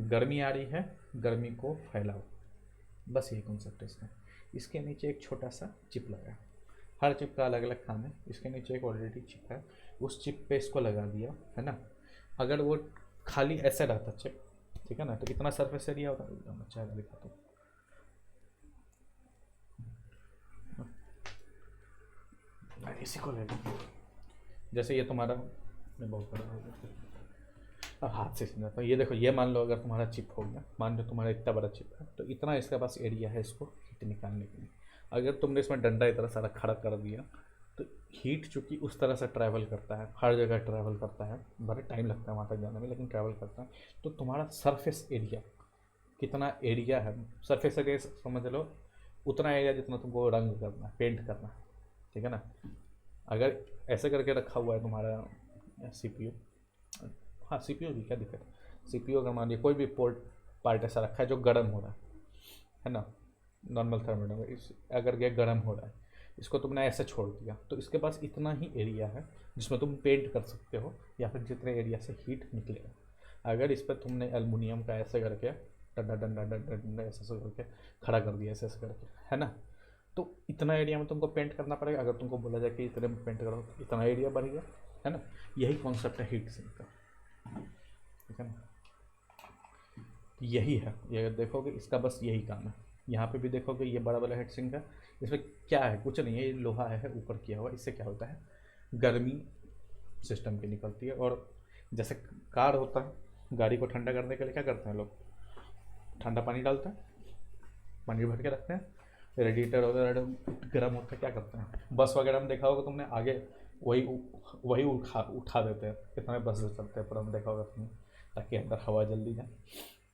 गर्मी आ रही है, गर्मी को फैलाओ, बस यही कॉन्सेप्ट है इसका। इसके नीचे एक छोटा सा चिप लगा है, हर चिप का अलग अलग काम है। इसके नीचे एक ऑलरेडी चिप है, उस चिप पे इसको लगा दिया, है ना। अगर वो खाली ऐसे रहता चिप, ठीक है ना, तो इतना सरफेस एरिया होता है। मैं चेहरा दिखाता हूँ, इसी को ले लो, जैसे ये तुम्हारा, मैं बहुत बड़ा हो गया, अब हाथ से समझाता हूँ। ये देखो, ये मान लो अगर तुम्हारा चिप हो गया, मान लो तुम्हारा इतना बड़ा चिप है, तो इतना इसके पास एरिया है इसको हीट निकालने के लिए। अगर तुमने इसमें डंडा इतना सारा खड़ा कर दिया तो हीट चूँकि उस तरह से ट्रैवल करता है, हर जगह ट्रैवल करता है, बड़ा टाइम लगता है वहाँ तक जाने में, लेकिन ट्रैवल करता है। तो तुम्हारा सरफेस एरिया, कितना एरिया है, सरफेस एरिया समझ लो उतना एरिया जितना तुमको रंग करना, पेंट करना, ठीक है ना। अगर ऐसे करके रखा हुआ है तुम्हारा सीपीयू, हाँ सीपीयू भी क्या दिक्कत है, सीपीयू अगर मान लीजिए कोई भी पोर्ट पार्ट ऐसा रखा है जो गर्म हो रहा है ना, नॉर्मल थर्मोमीटर इस अगर ये गर्म हो रहा है, इसको तुमने ऐसे छोड़ दिया तो इसके पास इतना ही एरिया है जिसमें तुम पेंट कर सकते हो, या फिर जितने एरिया से हीट निकलेगा। अगर इस पर तुमने एल्युमिनियम का ऐसे करके डंडा डंडा डंडा डंडा ऐसे करके खड़ा कर दिया, ऐसे करके, है ना, तो इतना एरिया में तुमको पेंट करना पड़ेगा। अगर तुमको बोला जाए कि इतने में पेंट करो तो इतना एरिया बढ़ गया, है ना। यही कॉन्सेप्ट है हीट सिंक का, ठीक है ना। यही है, ये देखोगे इसका बस यही काम है। यहाँ पे भी देखोगे ये बड़ा वाला हीट सिंक है, इसमें क्या है, कुछ नहीं है, ये लोहा है ऊपर किया हुआ। इससे क्या होता है, गर्मी सिस्टम की निकलती है, और जैसे कार होता है, गाड़ी को ठंडा करने के लिए क्या करते हैं लोग, ठंडा पानी डालते हैं, पानी भर के रखते हैं, रेडिएटर वगैरह गर्म होता है, क्या करते हैं, बस वगैरह में देखा होगा तुमने, आगे वही वही उठा देते हैं, कितने बस चलते हैं पर हम देखा होगा तुमने, ताकि अंदर हवा जल्दी जाए,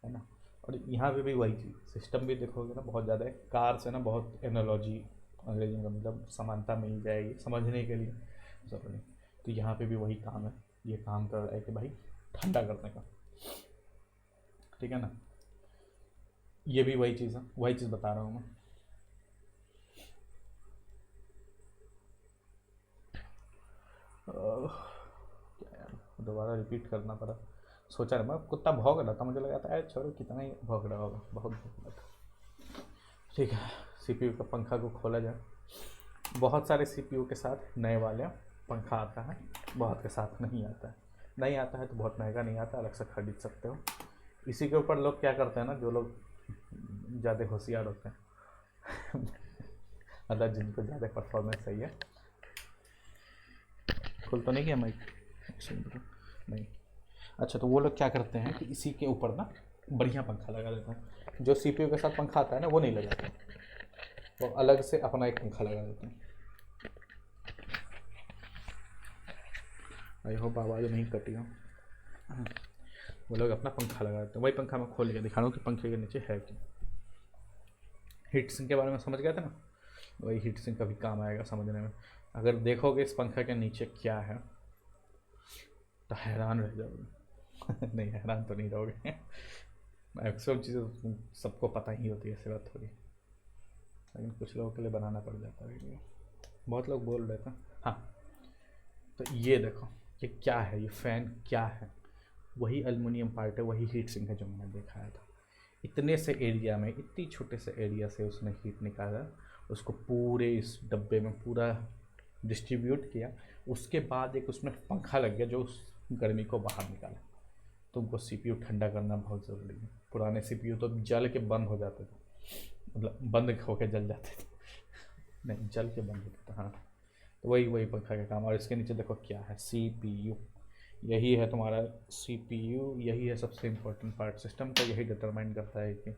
है ना। और यहाँ पे भी वही चीज़ सिस्टम भी देखोगे ना, बहुत ज़्यादा है, कार से ना बहुत एनालॉजी अंग्रेजी में मतलब समानता मिल जाएगी समझने के लिए ज़रूरी। तो यहाँ पे भी वही काम है, ये काम कर रहा है कि भाई ठंडा करने का, ठीक है ना। ये भी वही चीज़ है, वही चीज़ बता रहा हूँ मैं। क्या यार, दोबारा रिपीट करना पड़ा, सोचा नहीं, मैं कुत्ता भौंक रहा था, मुझे लगा था यार छोड़ो कितना ही भौंक रहा होगा, बहुत भौंक रहा था। ठीक है, सीपीयू का पंखा को खोला जाए। बहुत सारे सीपीयू के साथ नए वाले पंखा आता है, बहुत के साथ नहीं आता है। नहीं आता है तो बहुत महंगा नहीं आता, अलग से खरीद सकते हो। इसी के ऊपर लोग क्या करते हैं ना, जो लोग ज़्यादा होशियार होते हैं मतलब जिनको ज़्यादा परफॉर्मेंस सही है, खुल तो नहीं गया माइक, नहीं, अच्छा तो वो लोग क्या करते हैं कि इसी के ऊपर ना बढ़िया पंखा लगा देते हैं। जो सीपीयू के साथ पंखा आता है ना वो नहीं लगाते, वो अलग से अपना एक पंखा लगा देते हैं। आई होप आवाज़ नहीं कटी हो। वो लोग अपना पंखा लगा देते हैं, वही पंखा मैं खोल के दिखा रहा हूँ कि पंखे के नीचे है क्या। हीट सिंक के बारे में समझ गए थे ना, वही हीट सिंक का भी काम आएगा समझने में। अगर देखोगे इस पंखा के नीचे क्या है तो हैरान रह जाओगे। नहीं, हैरान तो नहीं रहोगे। एक्चुअल चीज़ें तो सबको पता ही होती है, ऐसी बात थोड़ी, लेकिन कुछ लोगों के लिए बनाना पड़ जाता है वीडियो। बहुत लोग बोल रहे थे। हाँ, तो ये देखो, ये क्या है, ये फ़ैन क्या है, वही एल्युमिनियम पार्ट है, वही हीट सिंक है जो मैंने दिखाया था। इतने से एरिया में, इतनी छोटे से एरिया से उसने हीट निकाला, उसको पूरे इस डब्बे में पूरा डिस्ट्रीब्यूट किया, उसके बाद एक उसमें पंखा लग गया जो उस गर्मी को बाहर निकाला। तुमको सीपीयू ठंडा करना बहुत ज़रूरी है। पुराने सीपीयू तो जल के बंद हो जाते थे, मतलब बंद होकर जल जाते थे, नहीं जल के बंद होते थे। हाँ, तो वही पंखा का काम। और इसके नीचे देखो क्या है, सीपीयू। यही है तुम्हारा सीपीयू, यही है सबसे इम्पोर्टेंट पार्ट सिस्टम का। यही डिटरमाइन करता है कि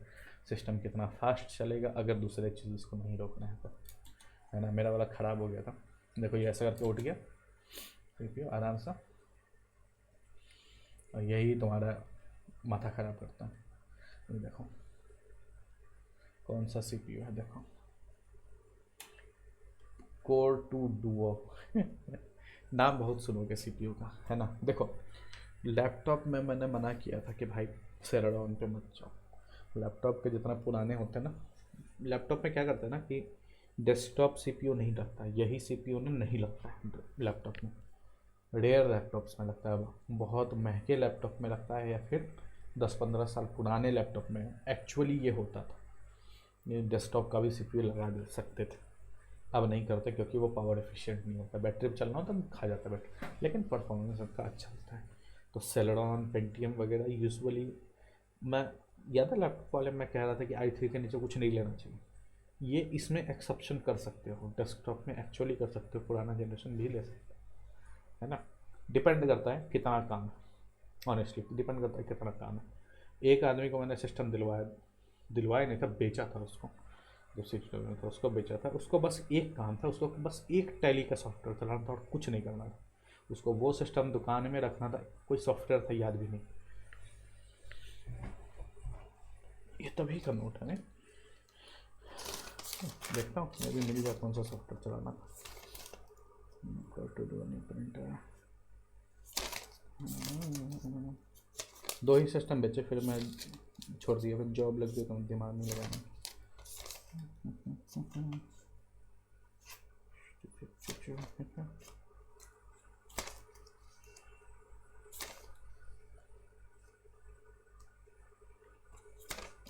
सिस्टम कितना फास्ट चलेगा, अगर दूसरे चीज़ इसको नहीं रोकना है तो, है ना। मेरा वाला ख़राब हो गया था, देखो ये ऐसा करके उठ गया सीपीयू आराम से, और यही तुम्हारा माथा ख़राब करता है। ये देखो कौन सा सीपीयू है, देखो कोर 2 डुओ। नाम बहुत सुनोगे सीपीयू का, है ना। देखो लैपटॉप में मैंने मना किया था कि भाई सेलेरॉन पे मत जाओ। लैपटॉप के जितना पुराने होते हैं ना, लैपटॉप में क्या करते हैं ना कि डेस्कटॉप सीपीयू नहीं लगता, यही सीपीयू ना नहीं लगता है लैपटॉप में। रेयर लैपटॉप्स में लगता है, बहुत महंगे लैपटॉप में लगता है, या फिर 10-15 साल पुराने लैपटॉप में एक्चुअली ये होता था। ये डेस्कटॉप का भी सीपीयू लगा दे सकते थे, अब नहीं करते क्योंकि वो पावर एफिशिएंट नहीं होता। बैटरी पर चलना हो तो खा जाता है बैटरी, लेकिन परफॉर्मेंस उसका अच्छा होता है। तो सेलेरॉन पेंटियम वगैरह यूजुअली, मैं याद है लैपटॉप वाले में कह रहा था कि i3 के नीचे कुछ नहीं लेना चाहिए। ये इसमें एक्सेप्शन कर सकते हो, डेस्कटॉप में एक्चुअली कर सकते हो, पुराना जनरेशन भी ले सकते हो, है ना। डिपेंड करता है कितना काम है, ऑनेस्टली डिपेंड करता है कितना काम है। एक आदमी को मैंने सिस्टम दिलवाया नहीं था, बेचा था उसको, जो सिस्टम में था उसको बेचा था। उसको बस एक काम था, उसको बस एक टैली का सॉफ्टवेयर चलाना था और कुछ नहीं करना था उसको। वो सिस्टम दुकान में रखना था, कोई सॉफ्टवेयर था याद भी नहीं। ये तभी का नोट है, नहीं देखता हूँ मैं भी मिल जाए कौन सा सॉफ्टवेयर चलाना था। प्रिंटर 2 ही सिस्टम बेचे, फिर मैं छोड़ दिया, फिर जॉब लग गई तो दिमाग नहीं लगाना।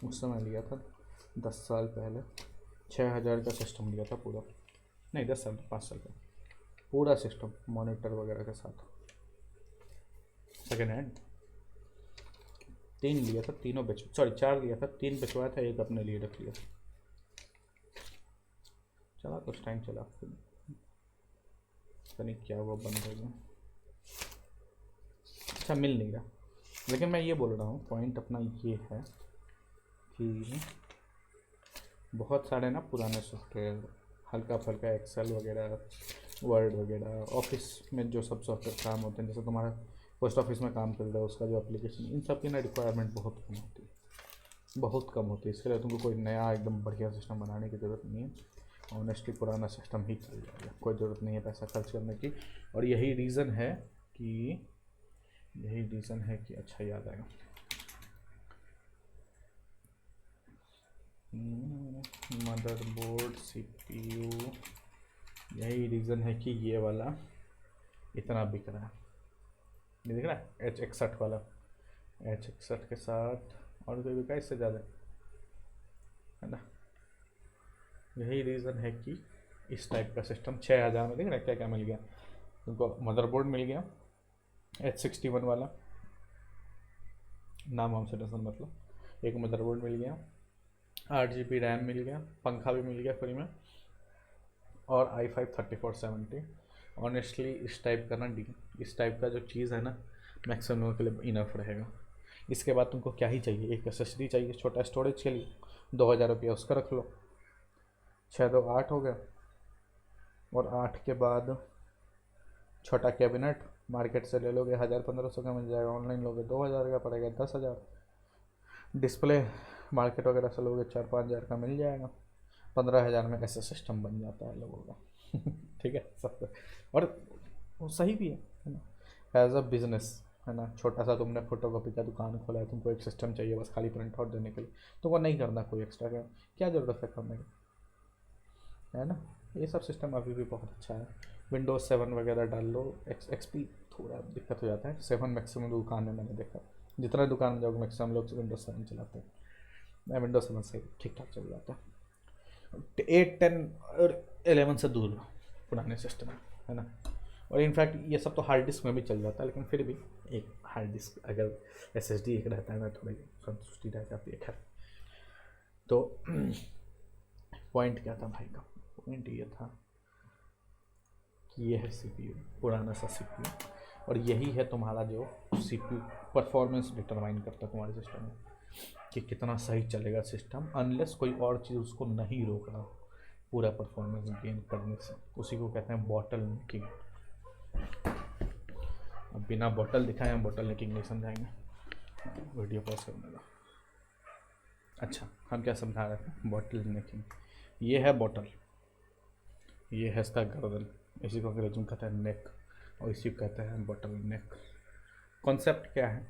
उस समय लिया था 10 साल पहले, 6000 का सिस्टम लिया था पूरा, नहीं 10 साल 5 साल का पूरा सिस्टम मॉनिटर वगैरह के साथ, सेकेंड हैंड। 3 लिया था, तीनों बेच, सॉरी 4 लिया था, 3 बेचवाया था, एक अपने लिए रख लिया। चला कुछ टाइम चला, फिर पता नहीं क्या हुआ, बंद हो गया। अच्छा मिल नहीं रहा, लेकिन मैं ये बोल रहा हूँ पॉइंट अपना ये है कि बहुत सारे ना पुराने सॉफ्टवेयर, हल्का फल्का एक्सेल वगैरह, वर्ड वगैरह, ऑफिस में जो सब सॉफ्टवेयर काम होते हैं, जैसे तुम्हारा पोस्ट ऑफिस में काम कर रहा है उसका जो एप्लीकेशन, इन सब की ना रिक्वायरमेंट बहुत कम होती है, बहुत कम होती है। इसके लिए तुमको कोई नया एकदम बढ़िया सिस्टम बनाने की ज़रूरत नहीं है। ऑनेस्टली पुराना सिस्टम ही चल जाएगा, कोई ज़रूरत नहीं है पैसा खर्च करने की। और यही रीज़न है कि अच्छा याद आएगा, मदरबोर्ड सीपीयू, यही रीज़न है कि ये वाला इतना बिक रहा है। ये दिख रहा है H61 वाला, H61 के साथ और कोई बिका इससे ज़्यादा, है ना। यही रीज़न है कि इस टाइप का सिस्टम 6000 में, दिख रहा है क्या क्या मिल गया तुमको। मदरबोर्ड मिल गया H61 वाला, नाम हमसे डजन मतलब, एक मदरबोर्ड मिल गया, 8 GB रैम मिल गया, पंखा भी मिल गया फ्री में, और i5 3470। ऑनेस्टली इस टाइप का ना इस टाइप का जो चीज़ है ना, मैक्सिमम लोगों के लिए इनफ रहेगा। इसके बाद तुमको क्या ही चाहिए, एक एसएसडी चाहिए छोटा स्टोरेज के लिए, 2000 रुपया उसका रख लो, 6 2 8 हो गया। और 8 के बाद छोटा कैबिनेट मार्केट से ले लोगे 1000-1500 का मिल जाएगा, ऑनलाइन लोगे 2000 का पड़ेगा, 10,000। डिस्प्ले मार्केट वगैरह से लोगे 4-5 हज़ार का मिल जाएगा, 15,000 में ऐसा सिस्टम बन जाता है लोगों का। ठीक है सब। और वो सही भी है ना, एज अ बिजनेस है ना। छोटा सा तुमने फोटोकॉपी का दुकान खोला है, तुमको एक सिस्टम चाहिए बस खाली प्रिंट आउट देने के लिए, तुमको नहीं करना कोई एक्स्ट्रा का, क्या ज़रूरत है करने की, है ना। ये सब सिस्टम अभी भी बहुत अच्छा है। विंडोज़ 7 वगैरह डाल लो, XP थोड़ा दिक्कत हो जाता है। 7 मैक्सिमम दुकान में मैंने देखा, जितना दुकान में जाओगे मैक्सिमम लोग विंडोज़ 7 चलाते हैं। मैं विंडोज़ 7 से ठीक ठाक चल जाता है। 8, 10 और 11 से दूर पुराने सिस्टम है ना। और इनफैक्ट ये सब तो हार्ड डिस्क में भी चल जाता है, लेकिन फिर भी एक हार्ड डिस्क अगर SSD एक रहता है ना, थोड़ी संतुष्टि रह जाती है। खैर, तो पॉइंट क्या था भाई का? पॉइंट ये था कि ये है CPU, पुराना सा CPU, और यही है तुम्हारा जो CPU परफॉर्मेंस डिटरमाइन करता है तुम्हारे सिस्टम में कि कितना सही चलेगा सिस्टम, अनलेस कोई और चीज़ उसको नहीं रोक रहा पूरा परफॉर्मेंस गेन करने से। उसी को कहते हैं बॉटल नेकिंग। अब बिना बॉटल दिखाए हम बॉटल नेकिंग नहीं समझाएंगे, वीडियो पॉज करने का। अच्छा, हम क्या समझा रहे थे? Bottle necking. ये है बॉटल, ये है इसका गर्दन, इसी को अंग्रेजी में कहते हैं नेक, और इसी को कहते हैं बॉटल नेक। कॉन्सेप्ट क्या है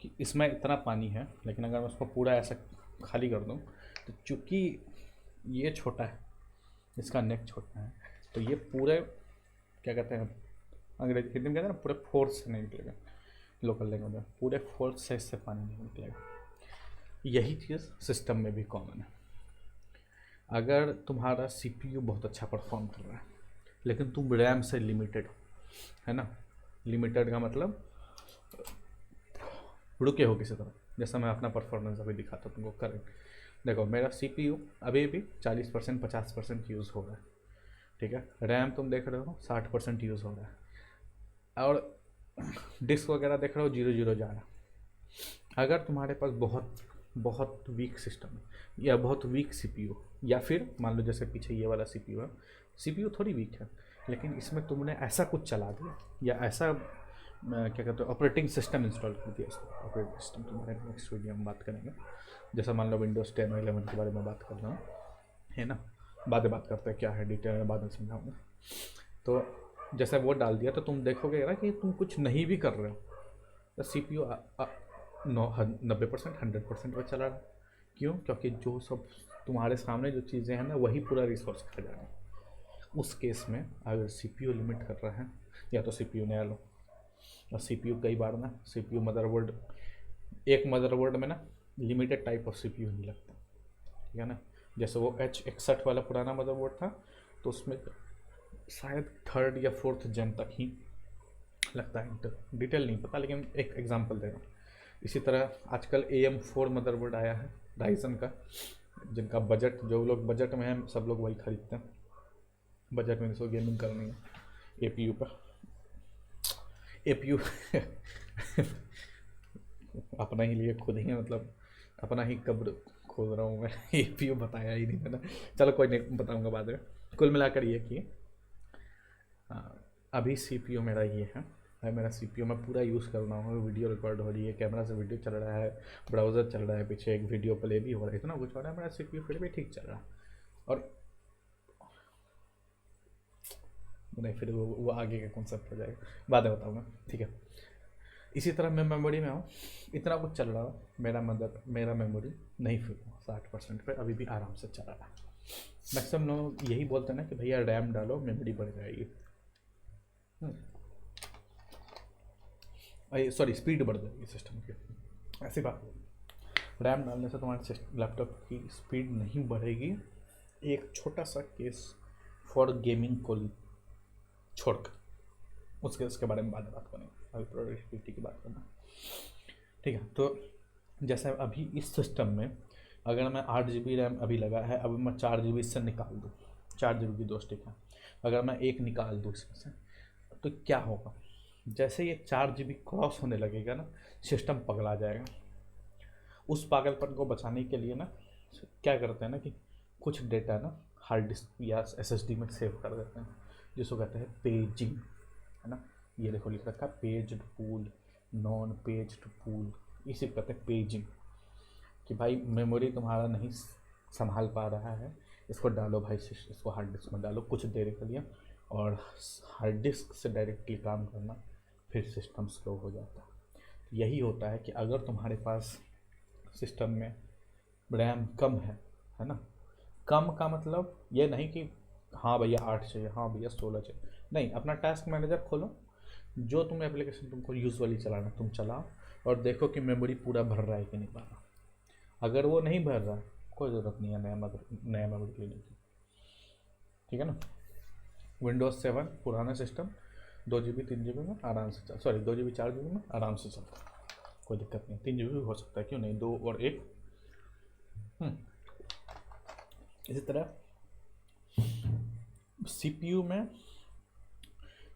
कि इसमें इतना पानी है, लेकिन अगर मैं उसको पूरा ऐसा खाली कर दूं तो चूँकि ये छोटा है, इसका नेक छोटा है, तो ये पूरे क्या कहते हैं अंग्रेजी, हिंदी में कहते हैं ना, पूरे फोर्स से नहीं निकलेगा, लोकल लैंग्वेज में पूरे फोर्स से इससे पानी नहीं निकलेगा। यही चीज़ सिस्टम में भी कॉमन है। अगर तुम्हारा CPU बहुत अच्छा परफॉर्म कर रहा है, लेकिन तुम रैम से लिमिटेड है ना, लिमिटेड का मतलब रुके हो किसी तरह। जैसा मैं अपना परफॉर्मेंस अभी दिखाता हूँ तुमको करेंट। देखो मेरा CPU अभी भी 40% 50% यूज़ हो रहा है, ठीक है। रैम तुम देख रहे हो 60% यूज़ हो रहा है, और डिस्क वगैरह देख रहे हो 0 जा रहा है। अगर तुम्हारे पास बहुत बहुत वीक सिस्टम है या बहुत वीक CPU, या फिर मान लो जैसे पीछे ये वाला CPU है, CPU थोड़ी वीक है, लेकिन इसमें तुमने ऐसा कुछ चला दिया या ऐसा क्या कहते हो ऑपरेटिंग सिस्टम इंस्टॉल कर दिया। इसको ऑपरेटिंग सिस्टम तुम्हारे नेक्स्ट वीडियो में बात करेंगे। जैसा मान लो विंडोज़ 10 और 11 के बारे में बात कर रहा हूँ, है ना, बाद में बात करते हैं क्या है डिटेल में, बाद में समझाऊँगा। तो जैसे वो डाल दिया तो तुम देखोगे ना कि तुम कुछ नहीं भी कर रहे हो तो CPU 90% 100% पर चला रहा है। क्यों? क्योंकि जो सब तुम्हारे सामने जो चीज़ें हैं ना, वही पूरा रिसोर्स खा जा रहा है। उस केस में अगर CPU लिमिट कर रहा है, या तो CPU नया लो। और CPU कई बार ना, CPU मदरबोर्ड, एक मदरबोर्ड में ना लिमिटेड टाइप ऑफ CPU नहीं लगता, ठीक है ना। जैसे वो H61 वाला पुराना मदरबोर्ड था, तो उसमें शायद 3rd या 4th जेन तक ही लगता है, डिटेल नहीं पता, लेकिन एक एग्जांपल दे रहा हूँ। इसी तरह आजकल AM4 मदरबोर्ड आया है राइजन का, जिनका बजट, जो लोग बजट में हैं सब लोग वही खरीदते हैं। बजट में जिसको गेमिंग करनी है APU पर, APU अपना ही लिए खुद ही, मतलब अपना ही कब्र खोद रहा हूँ मैं। APU बताया ही नहीं मैंने, चलो कोई नहीं, बताऊँगा बाद में। कुल मिलाकर ये कि अभी CPU मेरा ये है, मेरा CPU मैं पूरा यूज़ कर रहा हूँ, वीडियो रिकॉर्ड हो रही है, कैमरा से वीडियो चल रहा है, ब्राउज़र चल रहा है, पीछे एक वीडियो प्ले भी हो रहा है, इतना कुछ हो रहा है, मेरा CPU फिर भी ठीक चल रहा है। और नहीं, फिर वो आगे का कॉन्सेप्ट हो जाएगा, बाद में बताऊँगा, ठीक है। इसी तरह मैं मेमोरी में हूँ, इतना कुछ चल रहा है, मेरा मेमोरी नहीं फिर 60% पे अभी भी आराम से चल रहा है। मैक्सिमम लोग यही बोलते हैं ना कि भैया रैम डालो मेमोरी बढ़ जाएगी, सॉरी स्पीड बढ़ जाएगी सिस्टम की, ऐसी बात नहीं। रैम डालने से तुम्हारे लैपटॉप की स्पीड नहीं बढ़ेगी। एक छोटा सा केस फॉर गेमिंग को छोड़कर, उसके बारे में बाद में बात करेंगे, अभी प्रोडक्टिविटी की बात करना, ठीक है। तो जैसे अभी इस सिस्टम में अगर मैं 8 GB रैम अभी लगा है, अब मैं 4 GB इससे निकाल दूँ, 4 GB की 2 स्टिक है, अगर मैं एक निकाल दूँ इसमें से, तो क्या होगा? जैसे ये 4 GB क्रॉस होने लगेगा ना, सिस्टम पगला जाएगा। उस पागलपन को बचाने के लिए ना क्या करते हैं ना कि कुछ डेटा ना हार्ड डिस्क या SSD में सेव कर देते हैं, जिसको कहते हैं पेजिंग, है ना। ये देखो लिख रखा है पेज्ड पूल, नॉन पेज्ड पूल, इसी को कहते हैं पेजिंग। कि भाई मेमोरी तुम्हारा नहीं संभाल पा रहा है इसको डालो भाई, इसको हार्ड डिस्क में डालो कुछ देर के लिए, और हार्ड डिस्क से डायरेक्टली काम करना, फिर सिस्टम स्लो हो जाता है। तो यही होता है कि अगर तुम्हारे पास सिस्टम में रैम कम है ना, कम का मतलब ये नहीं कि हाँ भैया 8 चाहिए, हाँ भैया 16 चाहिए, नहीं। अपना टास्क मैनेजर खोलो, जो तुम एप्लीकेशन तुमको यूजुअली चलाना तुम चलाओ, और देखो कि मेमोरी पूरा भर रहा है कि नहीं भर रहा। अगर वो नहीं भर रहा, कोई ज़रूरत नहीं है नया मेमोरी लेने की, ठीक है ना। विंडोज़ 7 पुराना सिस्टम 2 GB 3 GB में आराम से चल, सॉरी 2 GB 4 GB में आराम से चलता है, कोई दिक्कत नहीं। 3 GB भी हो सकता है, क्यों नहीं, 2 और 1। इसी तरह CPU में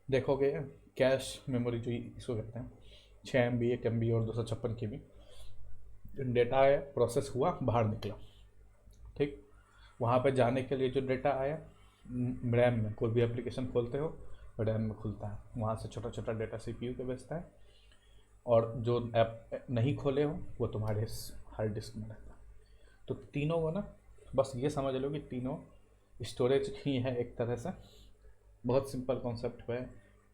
देखोगे कैश मेमोरी जो इसको कहते हैं, 6 MB 1 MB और 256 KB डेटा आया, प्रोसेस हुआ, बाहर निकला, ठीक। वहाँ पे जाने के लिए जो डेटा आया रैम में, कोई भी एप्लीकेशन खोलते हो रैम में खुलता है, वहाँ से छोटा छोटा डेटा CPU पे भेजता है, और जो ऐप नहीं खोले हो वो तुम्हारे हार्ड डिस्क में रहता है। तो तीनों को ना बस ये समझ लो कि तीनों स्टोरेज ही है एक तरह से। बहुत सिंपल कॉन्सेप्ट है,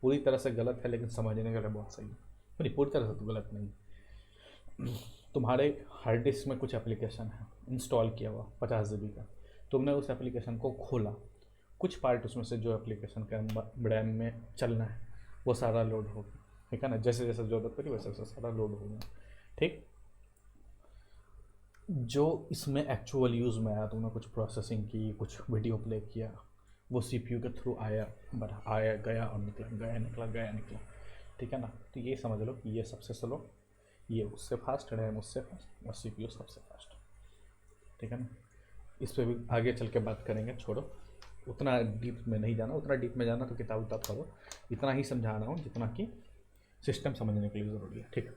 पूरी तरह से गलत है लेकिन समझने के लिए बहुत सही है। नहीं, पूरी तरह से तो गलत नहीं। तुम्हारे हार्ड डिस्क में कुछ एप्लीकेशन है इंस्टॉल किया हुआ 50 GB का, तुमने उस एप्लीकेशन को खोला, कुछ पार्ट उसमें से जो एप्लीकेशन के रैम में चलना है वो सारा लोड हो गया, ठीक है ना। जैसे जैसे ज़रूरत पड़ी वैसे वैसे सारा लोड हो गया, ठीक। जो इसमें एक्चुअल यूज़ में आया, तुमने कुछ प्रोसेसिंग की, कुछ वीडियो प्ले किया, वो CPU के थ्रू आया, बढ़ा आया गया और निकला, गया निकला, गया निकला, ठीक है ना। तो ये समझ लो कि ये सबसे स्लो, ये उससे फास्ट, रैम उससे फास्ट, और CPU सबसे फास्ट, ठीक है ना। इस पर भी आगे चल के बात करेंगे, छोड़ो, उतना डीप में नहीं जाना। उतना डीप में जाना तो किताब उताब पढ़ो, इतना ही समझा रहा हूँ जितना कि सिस्टम समझने के लिए ज़रूरी है, ठीक।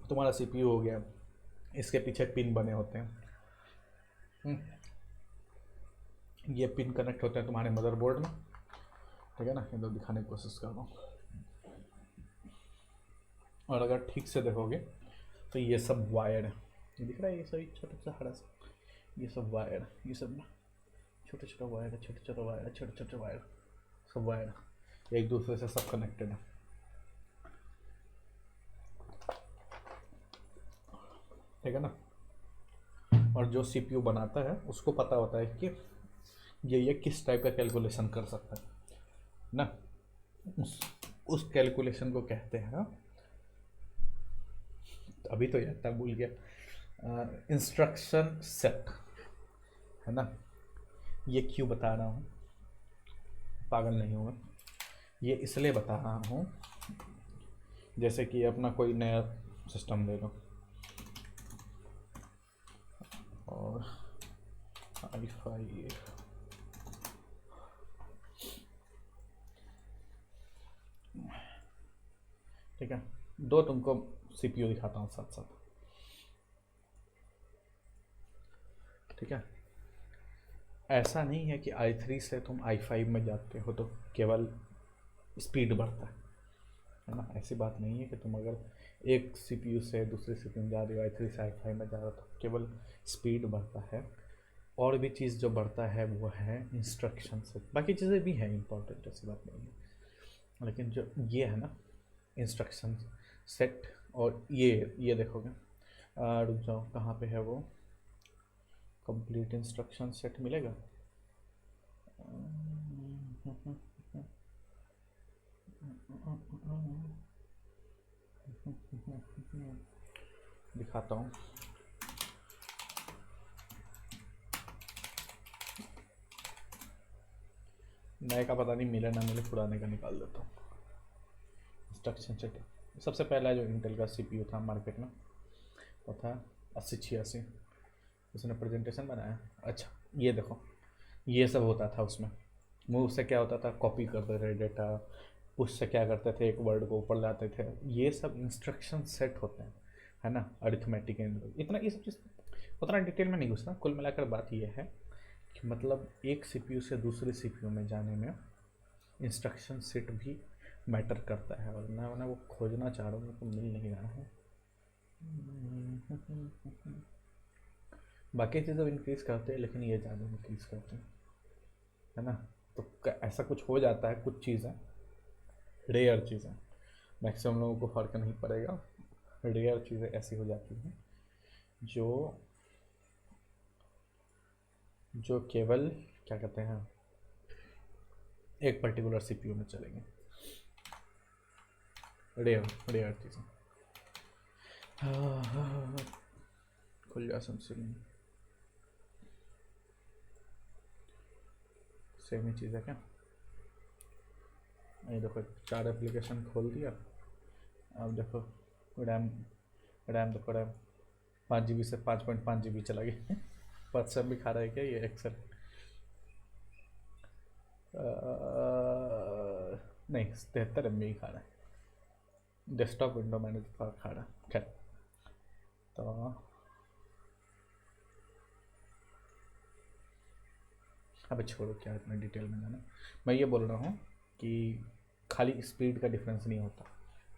तुम्हारा CPU हो गया, इसके पीछे पिन बने होते हैं, ये पिन कनेक्ट होते हैं तुम्हारे मदरबोर्ड में, ठीक है ना। ये तो दिखाने की कोशिश कर रहा हूँ, और अगर ठीक से देखोगे तो ये सब वायर है, ये दिख रहा है, ये सभी छोटा सा हरा सा, ये सब वायर, ये सब ना छोटे छोटे वायर है, छोटे छोटे वायर, छोटे छोटे वायर, सब वायर एक दूसरे से सब कनेक्टेड है, ठीक है ना। और जो CPU बनाता है उसको पता होता है कि ये किस टाइप का कैलकुलेशन कर सकता है ना। उस कैलकुलेशन को कहते हैं, अभी तो याद था भूल गया, इंस्ट्रक्शन सेट, है ना। ये क्यों बता रहा हूँ, पागल नहीं हूँ मैं, ये इसलिए बता रहा हूँ जैसे कि अपना कोई नया सिस्टम ले लो, और i5 ठीक है, दो तुमको CPU दिखाता हूँ साथ साथ, ठीक है। ऐसा नहीं है कि i3 से तुम i5 में जाते हो तो केवल स्पीड बढ़ता है ना, ऐसी बात नहीं है कि तुम अगर एक CPU से दूसरे CPU में जा रहे हो, i3 से i5 में जा रहे हो तो केवल स्पीड बढ़ता है, और भी चीज़ जो बढ़ता है वो है इंस्ट्रक्शन सेट। बाकी चीज़ें भी हैं इंपॉर्टेंट, ऐसी बात नहीं है, लेकिन जो ये है ना इंस्ट्रक्शन सेट, और ये देखोगे, रुक जाओ कहाँ पे है वो, कंप्लीट इंस्ट्रक्शन सेट मिलेगा, दिखाता हूँ। नए का पता नहीं मिले ना मिले, पुराने का निकाल देता हूँ। इंस्ट्रक्शन सेट सबसे पहला जो इंटेल का CPU था मार्केट में वो था 8086, उसने प्रेजेंटेशन बनाया। अच्छा ये देखो, ये सब होता था उसमें। मूव से क्या होता था, कॉपी करते थे डेटा, पुश से क्या करते थे, एक वर्ड को ऊपर लाते थे, ये सब इंस्ट्रक्शन सेट होते हैं, है ना। अरिथमेटिक, इतना ये सब चीज़ उतना डिटेल में नहीं घुसना। कुल मिलाकर बात ये है कि मतलब एक CPU से दूसरे CPU में जाने में इंस्ट्रक्शन सेट भी मैटर करता है, और मैं वो खोजना चाह रहा हूँ, तो मिल नहीं रहा है। बाकी चीज़ें इंक्रीज़ करते हैं लेकिन ये ज़्यादा इंक्रीज़ करते हैं, है ना। तो ऐसा कुछ हो जाता है, कुछ चीज़ें रेयर चीज़ें, मैक्सिमम लोगों को फ़र्क नहीं पड़ेगा, रेयर चीज़ें ऐसी हो जाती हैं जो जो केवल क्या कहते हैं एक पर्टिकुलर सीपीयू में चलेंगे, रेयर रेयर चीज़ें। खुल जा समसुंग, सेम ही चीज़ है क्या। ये देखो 4 एप्लीकेशन खोल दिया, अब देखो रैम रैम देखो रैम 5 GB से 5.5 GB चला गया। व्हाट्सएप भी खा रहा है क्या ये एक्सेल? नहीं 73 MB ही खा रहा है, डेस्कटॉप विंडो मैनेजर खा रहा है। खैर तो अब छोड़ो, क्या इतना डिटेल में जाना। मैं ये बोल रहा हूँ कि खाली स्पीड का डिफरेंस नहीं होता,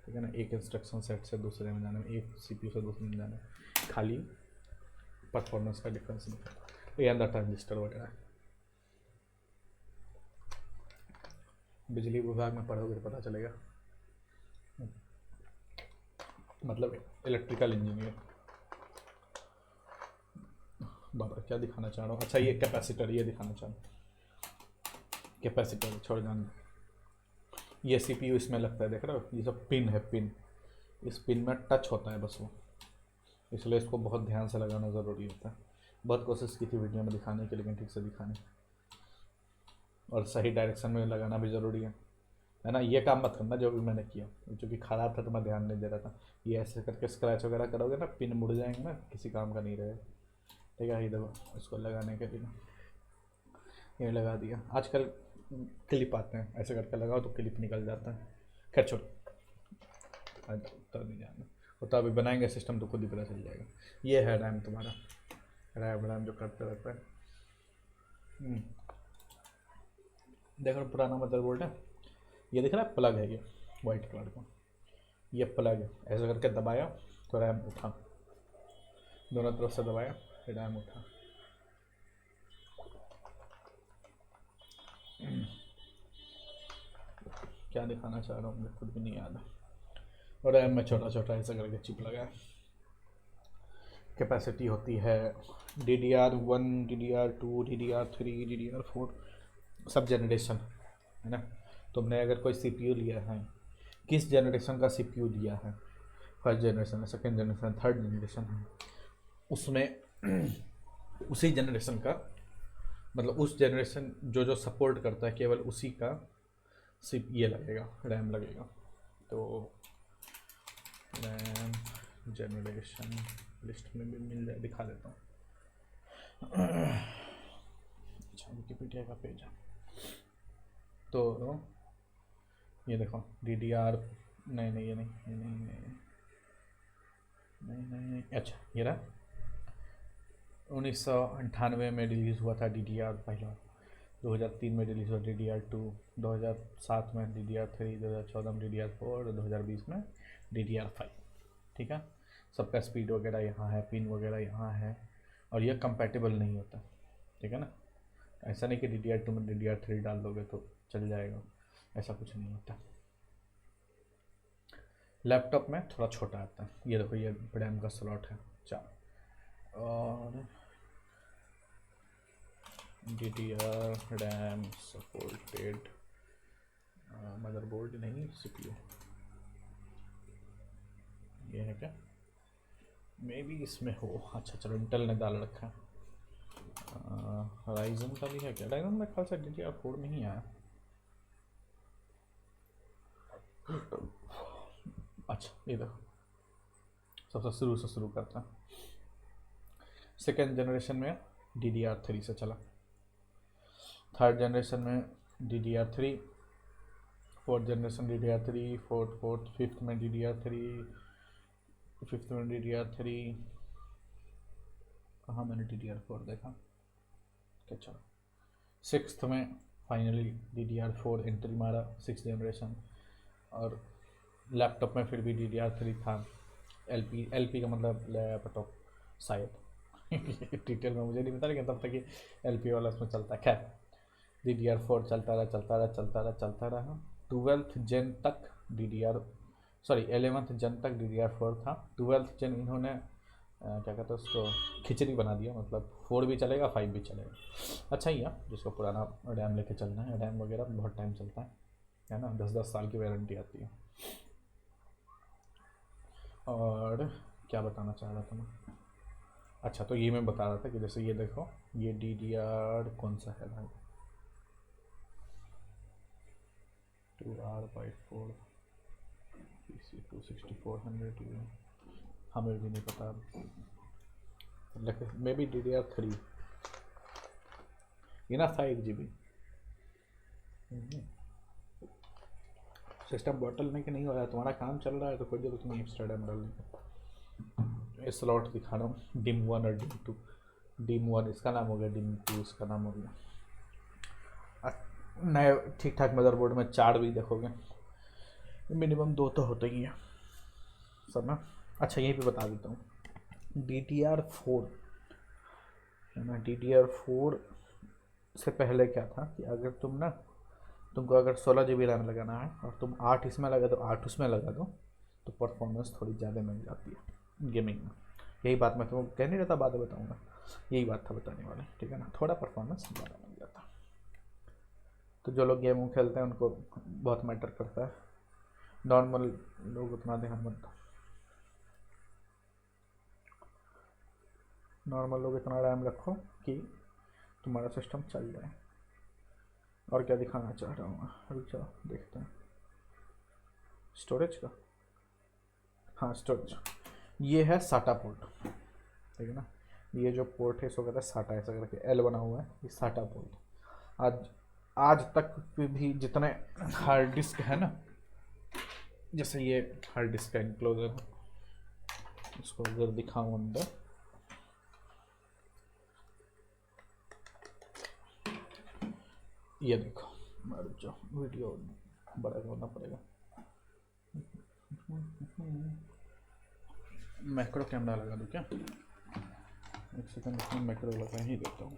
ठीक है ना, एक इंस्ट्रक्शन सेट से दूसरे में जाने में, एक सीपीयू से दूसरे में जाने में खाली परफॉर्मेंस का डिफरेंस नहीं होता। ये अंदर ट्रांजिस्टर वगैरह है। बिजली विभाग में पढ़ोगे तो पता चलेगा, मतलब इलेक्ट्रिकल इंजीनियर। बाबा क्या दिखाना चाह रहा हूँ, अच्छा ये कैपेसिटर, ये दिखाना चाह रहा हूँ कैपेसिटर, छोड़ जान। ये सीपीयू इसमें लगता है, देख रहे हो ये सब पिन है, पिन, इस पिन में टच होता है बस वो, इसलिए इसको बहुत ध्यान से लगाना ज़रूरी होता है। बहुत कोशिश की थी वीडियो में दिखाने की, लेकिन ठीक से दिखाने और सही डायरेक्शन में लगाना भी ज़रूरी है ना। ये काम मत करना जो भी मैंने किया, क्योंकि ख़राब था तो मैं ध्यान नहीं दे रहा था। ये ऐसे करके स्क्रैच वगैरह करोगे ना, पिन मुड़ जाएंगे ना, किसी काम का नहीं रहेगा, ठीक है। ये देखो इसको लगाने के लिए ये लगा दिया। आजकल क्लिप आते हैं, ऐसे करके लगाओ तो क्लिप निकल जाता है। खैर छोड़, तो नहीं जाना, वो तो अभी बनाएंगे सिस्टम तो खुद ही पता चल जाएगा। ये है रैम तुम्हारा, रैम जो करते रहता है। देखो पुराना मदरबोर्ड है, ये दिख रहा है प्लग है, ये वाइट कलर का, ये प्लग है। ऐसे करके दबाया तो रैम उठा, दोनों तरफ से दबाया फिर रैम उठा। क्या दिखाना चाह रहा हूँ मुझे खुद भी नहीं याद है। और रैम में छोटा छोटा ऐसा करके चिप लगा है। कैपेसिटी होती है DDR1, DDR2, DDR3, DDR4, सब जनरेशन, है ना। तुमने अगर कोई सीपीयू लिया है, किस जनरेशन का सीपीयू लिया है, फर्स्ट जनरेशन है, सेकेंड जनरेशन, थर्ड जनरेशन है, उसमें उसी जनरेशन का, मतलब उस जनरेशन जो जो सपोर्ट करता है केवल उसी का सिप ये लगेगा, रैम लगेगा। तो रैम जनरेशन लिस्ट में भी मिल जाए, दिखा देता हूँ। अच्छा विकिपीडिया का पेज है, तो ये देखो DDR, नहीं ये नहीं, ये नहीं, अच्छा ये रहा 1998 में रिलीज़ हुआ था DDR पहला, 2003 में रिलीज़ हुआ DDR2, 2007 में DDR3, 2014 में DDR4 और 2020 में DDR5, ठीक है। सबका स्पीड वगैरह यहाँ है, पिन वगैरह यहाँ है, और ये कंपैटिबल नहीं होता, ठीक है ना। ऐसा नहीं कि DDR2 में DDR3 डाल दोगे तो चल जाएगा, ऐसा कुछ नहीं होता। लैपटॉप में थोड़ा छोटा आता है, ये देखो ये रैम का स्लॉट है 4, और DDR रैम सपोर्टेड मदरबोर्ड नहीं CPU, ये है क्या, मे बी इसमें हो। अच्छा चलो, इंटेल ने डाल रखा है। राइजन का भी है क्या, राइजन में ख्याल से DDR4 में ही आया। अच्छा ये देखो, सबसे शुरू से शुरू करता है। सेकेंड जनरेशन में DDR3 से चला, थर्ड जनरेशन में DDR3, fourth generation DDR3, fourth fifth में DDR3, फिफ्थ में DDR3, कहाँ मैंने DDR4 देखा, अच्छा सिक्स्थ में फाइनली DDR4 एंट्री मारा, 6th जनरेशन। और लैपटॉप में फिर भी DDR3 था, LP का मतलब लैपटॉप शायद, डिटेल में मुझे नहीं पता, लेकिन तब तक ये LP वाला उसमें चलता है। खैर, DDR4 चलता रहा चलता रहा चलता रहा चलता रहा। 12th जेन तक DDR, सॉरी 11th जेन तक DDR4 था। 12th जेन इन्होंने क्या कहते हैं उसको, खिचड़ी बना दिया, मतलब 4 भी चलेगा 5 भी चलेगा। अच्छा ही है, जिसको पुराना रैम लेके चलना है, रैम वगैरह बहुत टाइम चलता है ना, 10-10 साल की वारंटी आती है। और क्या बताना चाह रहा था मैं, अच्छा तो ये मैं बता रहा था कि जैसे ये देखो, ये DDR कौन सा है भाई, 2R/4 PC 26400, हमें भी नहीं पता, मे बी DDR3 इनफ था, 1 GB। सिस्टम बॉटल के नहीं हो रहा है, तुम्हारा काम चल रहा है तो कोई जरूरत नहीं एक्स्ट्रा रैम डालने की। स्लॉट दिखा रहा हूँ, DIMM1 और DIMM2। DIMM1 इसका नाम हो गया, DIMM2 इसका नाम हो गया। नए ठीक ठाक मदरबोर्ड में 4 भी देखोगे, मिनिमम 2 तो होते ही है सब ना। अच्छा यहीं पे बता देता हूँ, DDR4 है ना, DDR4 से पहले क्या था कि अगर तुमको अगर 16 GB रैम लगाना है और तुम 8 इसमें लगा दो, 8 उसमें लगा दो, तो परफॉर्मेंस थोड़ी ज़्यादा मिल जाती है गेमिंग में। यही बात मैं तुमको कह नहीं रहता, बाद में बताऊँगा, यही बात था बताने वाले, ठीक है ना, थोड़ा परफॉर्मेंस ज़्यादा मिल जाता। तो जो लोग गेम खेलते हैं उनको बहुत मैटर करता है, नॉर्मल लोग उतना ध्यान मत दो, नॉर्मल लोग इतना रैम रखो कि तुम्हारा सिस्टम चल जाए। और क्या दिखाना चाह रहा हूँ, रुक जाओ देखते हैं, स्टोरेज का, हाँ स्टोरेज, ये है साटा पोर्ट, ठीक है ना, ये जो पोर्ट है इसको कहते हैं साटा, ऐसा करके L बना हुआ है, ये साटा पोर्ट। आज आज तक भी जितने हार्ड डिस्क है ना, जैसे ये हार्ड डिस्क का इनक्लोजर, इसको अगर दिखाऊँ अंदर, ये देखो, रुक जाओ वीडियो बड़ा करना पड़ेगा, मैक्रो कैमरा लगा दूँ क्या, एक सेकंड, इसमें मैक्रो लगा ही देता हूँ।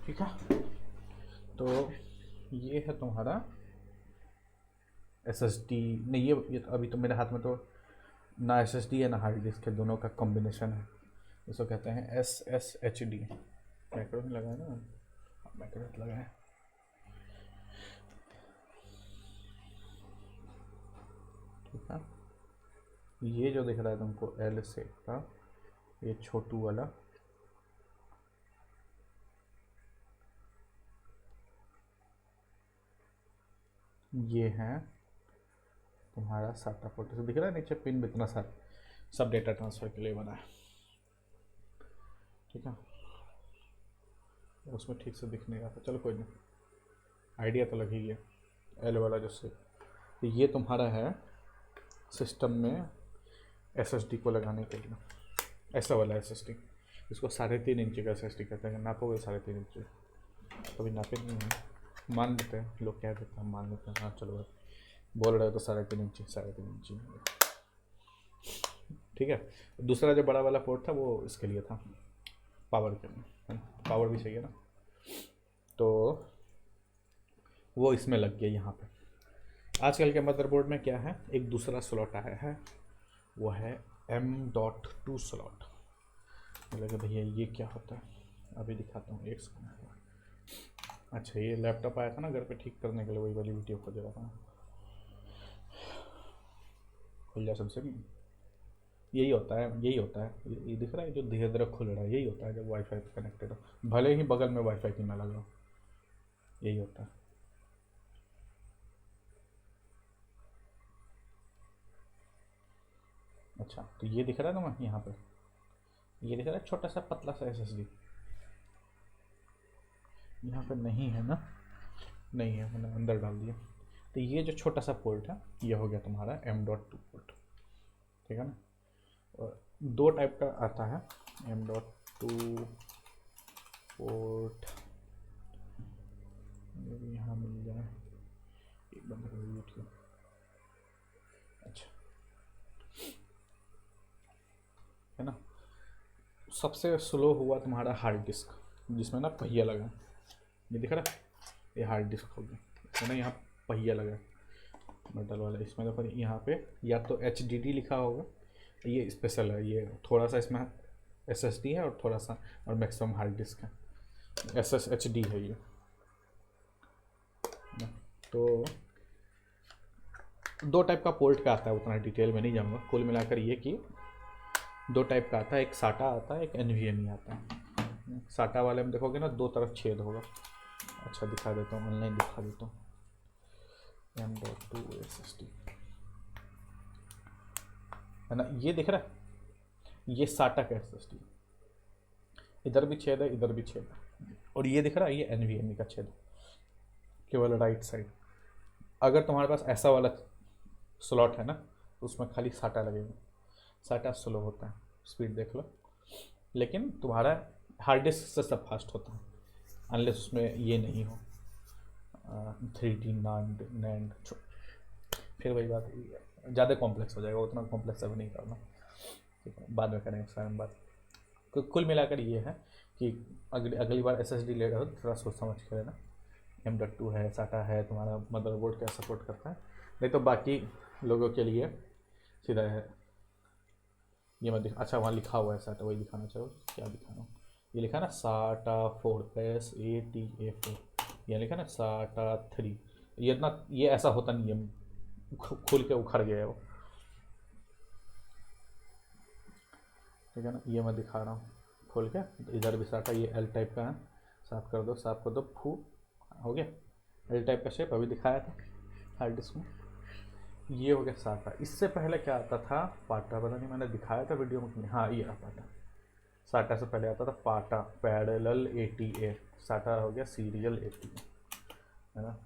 ठीक है, तो ये है तुम्हारा SSD, नहीं ये तो अभी तो मेरे हाथ में तो ना SSD है ना हार्ड डिस्क है, दोनों का कॉम्बिनेशन है, इसको कहते हैं SSHD। मैक्रो में लगा है ना, मैक्रो लगा है। ठीक है, ये जो दिख रहा है तुमको L शेप का, ये छोटू वाला, ये है तुम्हारा साटा पोर्ट, से दिख रहा है नीचे पिन भी इतना सारा, सब डेटा ट्रांसफ़र के लिए बना है, ठीक है, उसमें ठीक से दिख नहीं रहा था, चलो कोई नहीं, आइडिया तो लग ही गया, L वाला जैसे। तो ये तुम्हारा है सिस्टम में SSD को लगाने के लिए, ऐसा वाला SSD, इसको 3.5 इंच का SSD कहते हैं, नापोगे 3.5 इंच, कभी नापे नहीं है, मान लेते हैं लोग, कह देते हैं मान लेते हैं, हाँ चलो बोल रहे हो तो 3.5 इंच, 3.5 इंच, ठीक है। दूसरा जो बड़ा वाला पोर्ट था वो इसके लिए था, पावर के लिए, पावर भी चाहिए ना, तो वो इसमें लग गया यहाँ पे। आजकल के मदरबोर्ड में क्या है, एक दूसरा स्लॉट आया है, वो है M.2 स्लॉट। लगे भैया ये क्या होता है, अभी दिखाता हूँ एक सेकंड। अच्छा ये लैपटॉप आया था ना घर पे ठीक करने के लिए, वही वाली वीडियो खोज रहा था, खुल जा सबसे, यही होता है, यही होता है, ये दिख रहा है जो धीरे धीरे खुल रहा है, यही होता है जब वाईफाई पे कनेक्टेड हो, भले ही बगल में वाईफाई की ना लगा, यही होता है। अच्छा तो ये दिख रहा है ना यहाँ पे, ये दिख रहा है छोटा सा पतला सा SSD, यहाँ पे नहीं है ना, नहीं है, मैंने अंदर डाल दिया। तो ये जो छोटा सा पोर्ट है ये हो गया तुम्हारा M.2 पोर्ट, ठीक है ना। और 2 टाइप का आता है M.2 पोर्ट, यहाँ मिल जाए, बंद करो यूट्यूब। अच्छा, है ना। सबसे स्लो हुआ तुम्हारा हार्ड डिस्क, जिसमें ना पहिया लगा, ये दिख रहा है, ये हार्ड डिस्क हो गया, इसमें ना यहाँ पहिया लगा मेटल वाला। इसमें देखो यहाँ पे या तो HDD लिखा होगा, ये स्पेशल है, ये थोड़ा सा इसमें SSD है और थोड़ा सा, और मैक्सिमम हार्ड डिस्क है, SSHD है ये। तो दो टाइप का पोर्ट का आता है, उतना डिटेल में नहीं जाऊँगा। कुल मिलाकर ये कि दो टाइप का आता है, एक SATA आता है, एक NVMe आता है। SATA वाले में देखोगे ना दो तरफ छेद होगा। अच्छा दिखा देता हूँ, ऑनलाइन दिखा देता हूँ। M.2 SSD है ना, ये दिख रहा है, ये SATA का SSD, इधर भी छेद है, इधर भी छेद है, और ये दिख रहा है, ये NVMe का छेद है, केवल राइट साइड। अगर तुम्हारे पास ऐसा वाला स्लॉट है ना, तो उसमें खाली SATA लगेगा। SATA स्लो होता है, स्पीड देख लो, लेकिन तुम्हारा हार्ड डिस्क से सब फास्ट होता है, अनलेस उसमें ये नहीं हो 3D नैंड। फिर वही बात, ज़्यादा कॉम्प्लेक्स हो जाएगा, उतना कॉम्प्लेक्स अभी नहीं करना, ठीक है, बाद में करेंगे इस बारे में बात। तो कुल मिलाकर ये है कि अगली बार SSD ले रहे हो थोड़ा सोच समझ के लेना। M.2 है, SATA है, तुम्हारा मदरबोर्ड क्या सपोर्ट करता है, नहीं तो बाकी लोगों के लिए सीधा है। ये मैं अच्छा वहाँ लिखा हुआ है SATA, वही दिखाना चाहो, क्या दिखाना, ये लिखा ना SATA 4 SATA 4, ये लिखा ना SATA 3। ये इतना, ये ऐसा होता नहीं है, खुल के उखड़ गया है वो, ठीक है ना। ये मैं दिखा रहा हूँ खोल के, इधर भी SATA, ये L टाइप का है, साफ कर दो, साफ कर दो, फू हो गया, L टाइप का शेप अभी दिखाया था हार्ड डिस्क में। ये हो गया SATA। इससे पहले क्या आता था, पाटा, पता नहीं मैंने दिखाया था वीडियो में, हाँ ये पाटा। SATA से पहले आता था पाटा, पैरेलल ATA, SATA हो गया सीरियल ATA, है ना।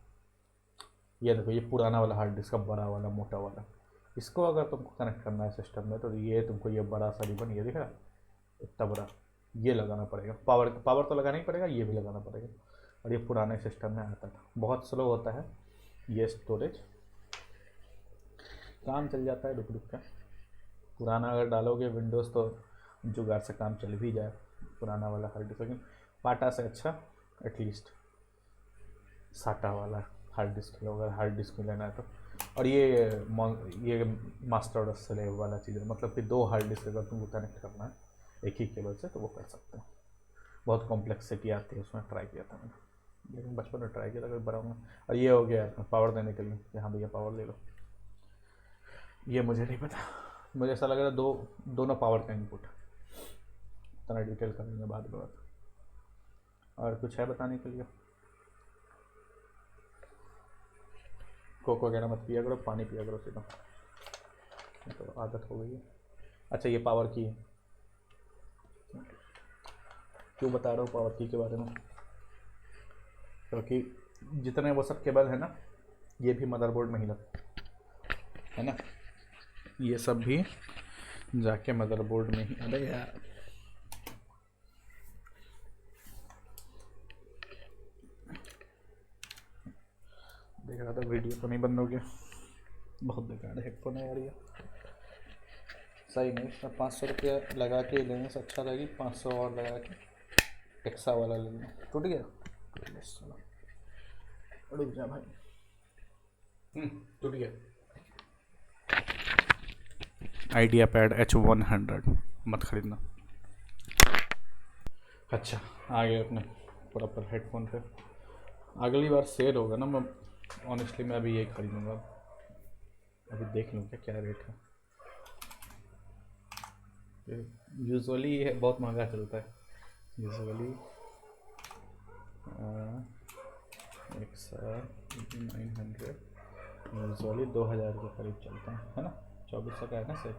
ये देखो, ये पुराना वाला हार्ड डिस्क का बड़ा वाला मोटा वाला, इसको अगर तुमको कनेक्ट करना है सिस्टम में, तो ये तुमको ये बड़ा सा रिबन, ये दिख रहा है इतना बड़ा, ये लगाना पड़ेगा। पावर तो लगाना ही पड़ेगा, ये भी लगाना पड़ेगा। और ये पुराने सिस्टम में आता था, बहुत स्लो होता है ये स्टोरेज, काम चल जाता है रुक रुक का। पुराना अगर डालोगे विंडोज़ तो जुगाड़ से काम चल भी जाए, पुराना वाला हार्ड डिस्क। लेकिन पाटा से अच्छा एटलीस्ट SATA वाला हार्ड डिस्क लो, अगर हार्ड डिस्क में लेना है तो। और ये मास्टर और स्लेव वाला चीज़ है, मतलब कि दो हार्ड डिस्क अगर तुमको कनेक्ट करना है एक ही केबल से तो वो कर सकते हो। बहुत कॉम्प्लेक्सिटी आती है उसमें, ट्राई किया था मैंने, लेकिन बचपन में ट्राई किया था, कभी बड़ा हूँ। और ये हो गया पावर देने के लिए कि हाँ भैया पावर ले लो, ये मुझे नहीं पता, मुझे ऐसा लग रहा है दोनों पावर का इनपुट, इतना डिटेल करेंगे बाद में बात। और कुछ है बताने के लिए? कोक वगैरह मत पिया करो, पानी पिया करो सीधा, तो आदत हो गई है। अच्छा ये पावर की है, क्यों बता रहा हूँ पावर की के बारे में, क्योंकि जितने वो सब केबल है ना, ये भी मदरबोर्ड में ही लगता है ना, ये सब भी जाके मदरबोर्ड में ही। अरे यार देख रहा था वीडियो तो नहीं बंद हो गया, बहुत बेकार हेडफोन है यार ये, सही नहीं। इसमें 500 रुपया लगा के लेने से अच्छा था कि 500 और लगा के एक्सा वाला ले लें। टूट गया, रुक जा भाई, टूट गया। आइडिया पैड H100 मत खरीदना। अच्छा आ गए अपने प्रॉपर हेडफोन पे। अगली बार सेल होगा ना, मैं ऑनेस्टली मैं अभी यही खरीदूँगा, अभी देख लूँ क्या रेट है। यूजुअली ये बहुत महंगा चलता है, यूजुअली एक्सा 900 यूजुअली 2000 के करीब चलता है ना, 2400 का है ना सेल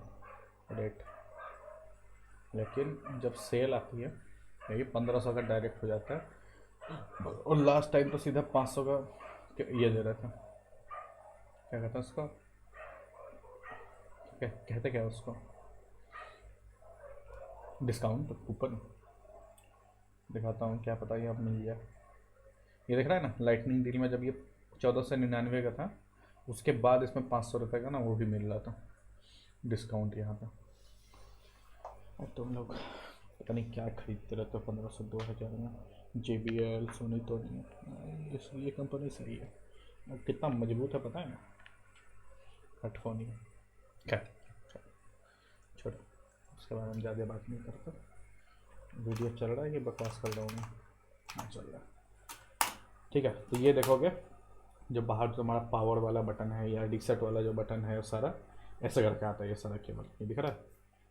रेट। लेकिन जब सेल आती है यही 1500 का डायरेक्ट हो जाता है, और लास्ट टाइम तो सीधा 500 का ये दे रहा था, क्या कहता है उसको, कहते क्या उसको, डिस्काउंट कूपन दिखाता हूँ, क्या पता ये अब मिल गया। ये देख रहा है ना, लाइटनिंग डील में जब ये 1499 का था उसके बाद इसमें 500 रुपये का ना वो भी मिल रहा था डिस्काउंट यहाँ पे। और तुम लोग पता नहीं क्या खरीदते रहते हो 1500-2000 में। JBL सोनी तो नहीं है, ये कंपनी सही है। और कितना मजबूत है पता है ना, हेडफोन ही। खैर छोड़ो, उसके बारे में ज़्यादा बात नहीं करता। वीडियो चल रहा है कि बकवास कर रहा हूँ मैं? हाँ चल रहा है, ठीक है। तो ये देखोगे जो बाहर जो हमारा पावर वाला बटन है या रीसेट वाला जो बटन है, वो सारा ऐसे करके आता है। ये सारा केबल ये दिख रहा है,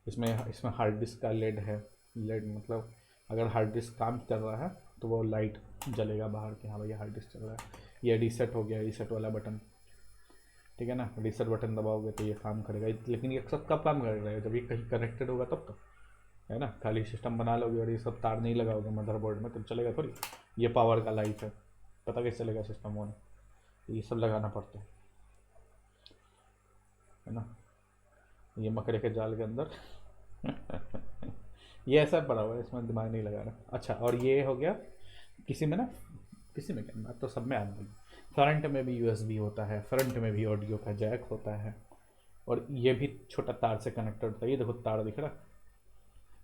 इसमें हार्ड डिस्क का लेड है। लेड मतलब अगर हार्ड डिस्क काम कर रहा है तो वो लाइट जलेगा बाहर कि हाँ भैया हार्ड डिस्क चल रहा है। ये रीसेट हो गया, रीसेट वाला बटन, ठीक है ना। रीसेट बटन दबाओगे तो ये काम करेगा, लेकिन ये सब कब काम करेगा? जब ये कहीं कनेक्टेड होगा तब तो, है ना। खाली सिस्टम बना लोगे और ये सब तार नहीं लगाओगे मदरबोर्ड में तो चलेगा थोड़ी। ये पावर का लाइट है, पता कैसे चलेगा सिस्टम होने? ये सब लगाना पड़ता है ना। ये मकड़े के जाल के अंदर ये ऐसा पड़ा हुआ है, इसमें दिमाग नहीं लगा रहा। अच्छा, और ये हो गया किसी में ना, किसी में क्या, तो सब में आ गई। फ्रंट में भी USB होता है, फ्रंट में भी ऑडियो का जैक होता है, और ये भी छोटा तार से कनेक्टेड होता है। ये देखो तार दिख रहा है,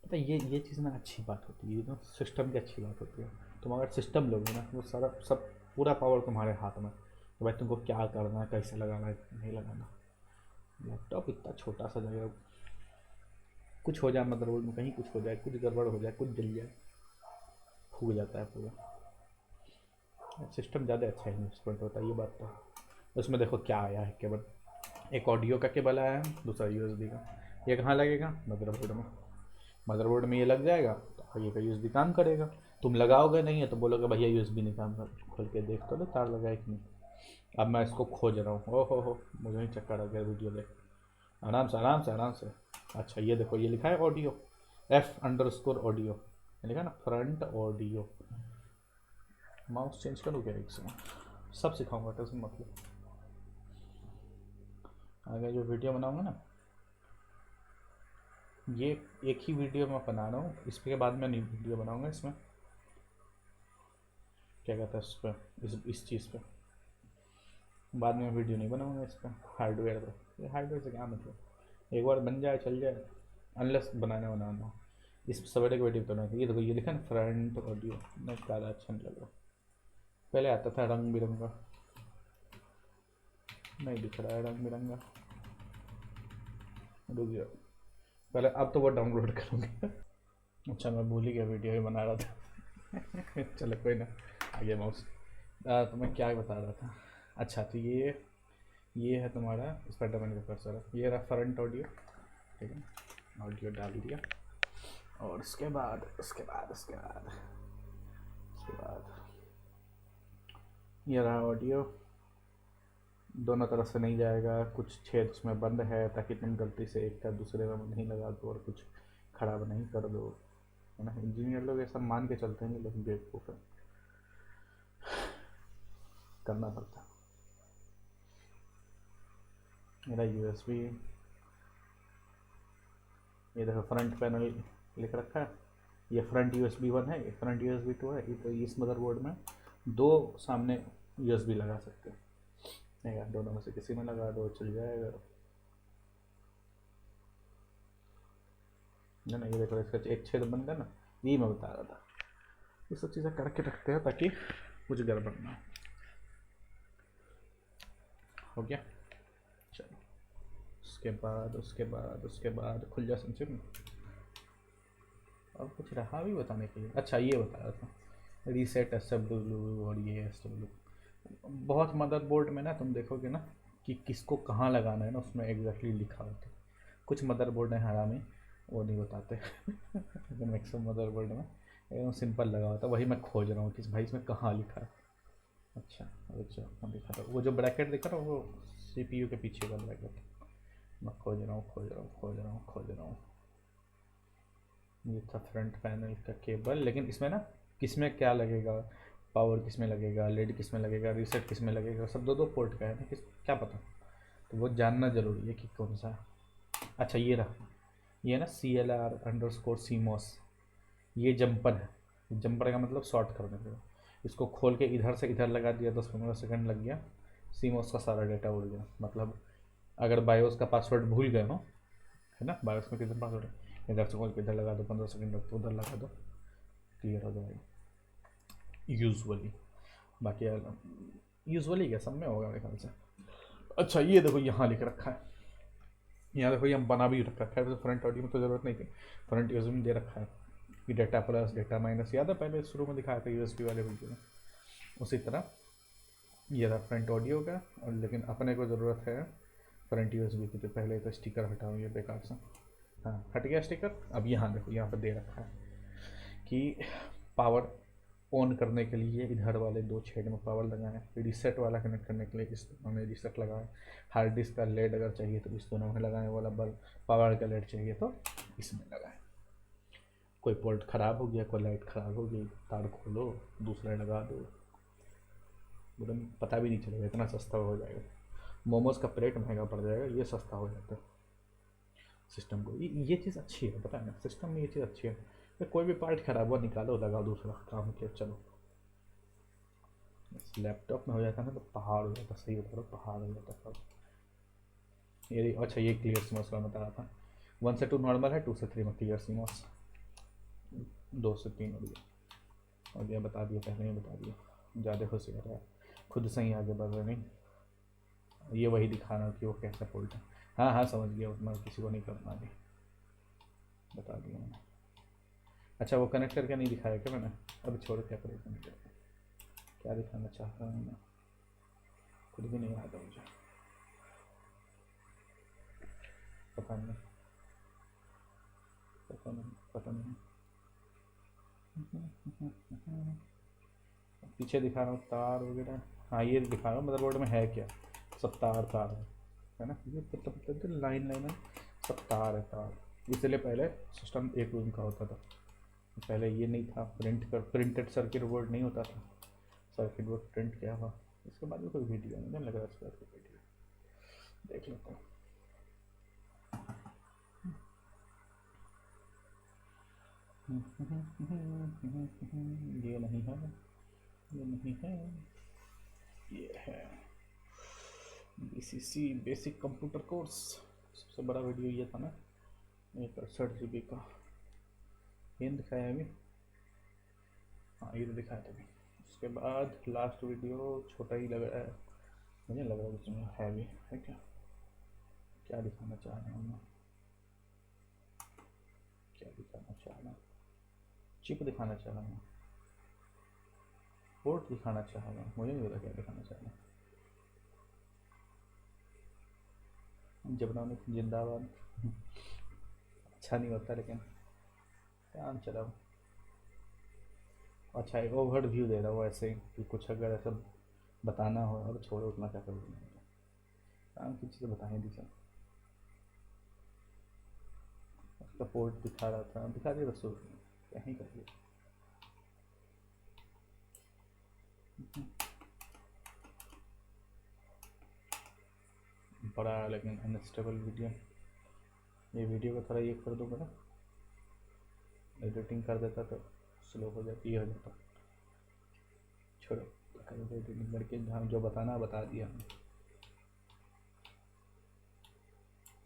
पता है ये चीज़ ना अच्छी बात होती है, ये तो सिस्टम की अच्छी बात होती है। तुम अगर सिस्टम लोगे ना, वो सारा सब पूरा पावर तुम्हारे हाथ में, तो भाई तुमको क्या करना है, कैसे लगाना है, नहीं लगाना। लैपटॉप इतना छोटा सा जगह, कुछ हो जाए मदरबोर्ड में, कहीं कुछ हो जाए, कुछ गड़बड़ हो जाए, कुछ जल जाए, फूक जाता है पूरा। सिस्टम ज़्यादा अच्छा इन्वेस्टमेंट होता है, ये बात तो है। उसमें देखो क्या आया है केबल, एक ऑडियो का केबल आया है, दूसरा USB का। ये कहाँ लगेगा? मदरबोर्ड में। मदरबोर्ड में ये लग जाएगा तो आगे का USB काम करेगा। तुम लगाओगे नहीं है तो बोलोगे भैया USB नहीं काम कर, खोल के देख तो लो तार लगा है कि नहीं। अब मैं इसको खोज रहा हूँ, ओहो हो मुझे ही चक्कर आ गया वीडियो देख। आराम से आराम से आराम से। अच्छा ये देखो, ये लिखा है ऑडियो, F_ऑडियो, लिखा ना फ्रंट ऑडियो। माउस चेंज करूँ क्या एक समय? सब सिखाऊंगा, टेंशन मतलब। आगे जो वीडियो बनाऊंगा ना, ये एक ही वीडियो मैं बना रहा हूँ, इसके बाद मैं न्यू वीडियो बनाऊंगा इसमें। क्या कहता है इस पर, इस चीज़ पे बाद में वीडियो नहीं बनाऊंगा इस पर, हार्डवेयर पर। ये हार्डवेयर से क्या मतलब, एक बार बन जाए चल जाए, अनलेस बनाना हो। इस सवेरे की वीडियो तो नहीं। ये देखो, ये लिखा ना फ्रंट ऑडियो, नहीं ज़्यादा अच्छा नहीं लग रहा। पहले आता था रंग बिरंगा, नहीं दिख रहा है रंग बिरंगा, रुक जाओ पहले, अब तो वो डाउनलोड करूँगा। अच्छा मैं भूल ही गया वीडियो ही बना रहा था। चलो कोई ना, आगे माउस। तो मैं क्या बता रहा था? अच्छा तो ये है तुम्हारा स्पाइडरमैन का कर्सर है, ये रहा फ्रंट ऑडियो, ठीक है। ऑडियो डाल दिया, और उसके बाद ये रहा ऑडियो। दोनों तरफ से नहीं जाएगा, कुछ छेद उसमें बंद है ताकि तुम गलती से एक का दूसरे में नहीं लगा दो और कुछ खराब नहीं कर दो, है ना। इंजीनियर लोग ऐसा मान के चलते हैं, लेकिन बेवकूफ़ है, करना पड़ता। मेरा USB, ये देखो फ्रंट पैनल लिख रखा है, ये फ्रंट USB 1 है, ये फ्रंट USB 2 है। ये तो इस मदरबोर्ड में दो सामने USB लगा सकते हैं, नहीं यार दोनों में से किसी में लगा दो चल जाएगा, है ना। ये देखो इसका एक छेद बन गया ना, यही मैं बता रहा था। ये सब चीज़ें करके रखते हैं ताकि कुछ गड़बड़ ना हो गया। चलो उसके बाद खुल जा संचित में। और कुछ रहा भी बताने के लिए? अच्छा ये बता रहा था, रीसेट SW और ये SW। बहुत मदरबोर्ड में ना तुम देखोगे ना कि किसको कहाँ लगाना है ना, उसमें एग्जैक्टली लिखा होता है। कुछ मदरबोर्ड है हरामी, वो नहीं बताते। लेकिन मैक्सिमम मदरबोर्ड में एकदम सिंपल लगा होता है, वही मैं खोज रहा हूँ कि भाई इसमें कहाँ लिखा है। अच्छा हाँ दिखा था, वो जो ब्रैकेट दिखा रहा वो CPU के पीछे का ब्रैकेट। मैं खोज रहा हूँ। ये था फ्रंट पैनल का केबल, लेकिन इसमें ना किस में क्या लगेगा, पावर किस में लगेगा, लेड किस में लगेगा, रीसेट किस में लगेगा, सब दो पोर्ट का है ना, किस क्या पता। तो वो जानना ज़रूरी है कि कौन सा है। अच्छा ये रहा, ये ना CLR_CMOS, ये जंपर है। जंपर का मतलब शॉर्ट करने का। इसको खोल के इधर से इधर लगा दिया, 10-15 सेकंड लग गया, सीमोस का सारा डेटा उड़ गया। मतलब अगर बायोस का पासवर्ड भूल गए हो, है ना, बायोस में कितना पासवर्ड है, इधर से खोल के इधर लगा दो, 15 सेकंड रख दो, उधर लगा दो, क्लियर हो जाएगा यूजुअली। बाकी यूजुअली क्या सब में होगा मेरे ख्याल से। अच्छा ये देखो यहाँ लिख रखा है, यहाँ देखो ये बना भी रखा है, फ्रंट ऑडियो में तो ज़रूरत नहीं थी, फ्रंट यूज में दे रखा है कि डेटा प्लस डेटा माइनस, याद है पहले शुरू में दिखाया था यूएसबी वाले वीडियो में। उसी तरह ये था फ्रंट ऑडियो का, और लेकिन अपने को ज़रूरत है फ्रंट यूएसबी की, तो पहले तो स्टिकर हटाओ ये बेकार सा। हाँ हट गया स्टिकर। अब यहाँ देखो यहाँ पर दे रखा है कि पावर ऑन करने के लिए इधर वाले 2 छेद में पावर लगाएं, रीसेट वाला कनेक्ट करने के लिए इस दोनों में रीसेट लगाएं, हार्ड डिस्क का लेड अगर चाहिए तो इस दोनों में लगाएं वाला बल्ब, पावर का लेड चाहिए तो इसमें लगाएं। कोई पोर्ट ख़राब हो गया, कोई लाइट ख़राब हो गई, तार खोलो दूसरा लगा दो, एकदम पता भी नहीं चलेगा, इतना सस्ता हो जाएगा। मोमोज का प्लेट महंगा पड़ जाएगा, ये सस्ता हो जाता है सिस्टम को। ये चीज़ अच्छी है, पता है ना, सिस्टम में ये चीज़ अच्छी है कि कोई भी पार्ट खराब हुआ निकालो लगाओ, दूसरा काम किया चलो। लैपटॉप में हो जाता है ना तो पहाड़ हो जाता, सही बता रहा हूँ, पहाड़ हो जाता सब। ये अच्छा ये क्लियर सीमोस का बता रहा था, 1 से 2 नॉर्मल है, 2 से 3 में क्लियर सीमोस, 2 से 3 हो गया। और ये बता दिया, पहले ही बता दिया, ज़्यादा होशियार है, खुद से ही आगे बढ़ रहे नहीं। ये वही दिखाना कि वो कैसा पोर्ट है। हाँ हाँ समझ गया, उतना किसी को नहीं करना अभी, बता दिया मैंने। अच्छा वो कनेक्ट करके नहीं दिखाया क्या मैंने, अभी छोड़ क्या करें कनेक्ट करके, क्या दिखाना चाह रहा हूँ मैं, खुद भी नहीं आता मुझे, पता नहीं पता नहीं पता नहीं। पीछे दिखा रहा हूँ तार वगैरह, हाँ ये दिखा रहा हूँ मदरबोर्ड में है क्या, सब तार तार है ना, ये मतलब लाइन लाइन है, सब तार है तार। इसलिए पहले सिस्टम एक रूम का होता था, पहले ये नहीं था, प्रिंटेड सर्किट बोर्ड नहीं होता था, सर्किट बोर्ड प्रिंट किया हुआ। इसके बाद भी कोई वीडियो नहीं लग रहा, इसके बाद कोई वीडियो देख लेता हूँ। ये नहीं है, ये नहीं है, ये है BCC बेसिक कंप्यूटर कोर्स। सबसे बड़ा वीडियो ये था ना, 61 GB का, ये दिखाया अभी, हाँ ये तो दिखाया था अभी। उसके बाद लास्ट वीडियो छोटा ही लग रहा है, मुझे लग रहा है उसमें हैवी है क्या, क्या दिखाना चाह रहा हूँ मैं, क्या दिखाना चाह रहा हूँ, चिप दिखाना चाह रहा हूँ, पोर्ट दिखाना चाह रहा हूँ, मुझे नहीं पता क्या दिखाना चाह रहा हूँ। जबरौन जिंदाबाद। अच्छा नहीं होता लेकिन काम चलाओ। अच्छा एक ओवरव्यू दे रहा हूँ ऐसे ही कि कुछ अगर ऐसा बताना हो, और छोड़ो उतना क्या करोगे, काम की चीज़ें बताएं दी सर। उसका पोर्ट दिखा रहा था, दिखा दिया रसोई क्या ही कर दिया। बड़ा लेकिन अनस्टेबल वीडियो, ये वीडियो को थोड़ा ये कर दूँगा ना, एडिटिंग कर देता तो स्लो हो जाती, ये हो जाता। छोड़ो एडिटिंग करके हम जो बताना बता दिया हमने।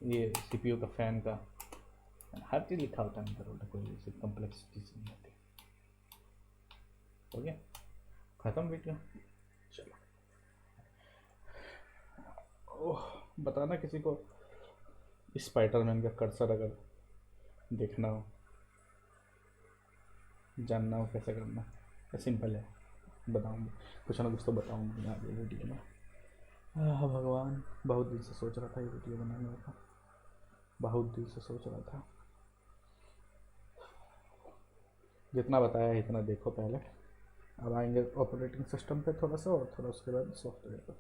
ये CPU का फ़ैन का हर चीज़ लिखा होता है अंदर, कोई ऐसी कम्प्लेक्सिटी नहीं होती। हो गया ख़त्म वीडियो, चलो। ओह बताना किसी को स्पाइडरमैन का कर्सर अगर देखना हो, जानना हो कैसे करना, सिंपल है, बताऊँगा कुछ ना कुछ तो बताऊँगा आगे वीडियो में। हाँ भगवान, बहुत दिन से सोच रहा था ये वीडियो बनाने का, बहुत दिन से सोच रहा था। जितना बताया है इतना देखो पहले, अब आएंगे ऑपरेटिंग सिस्टम पे थोड़ा सा, और थोड़ा उसके बाद सॉफ्टवेयर पर,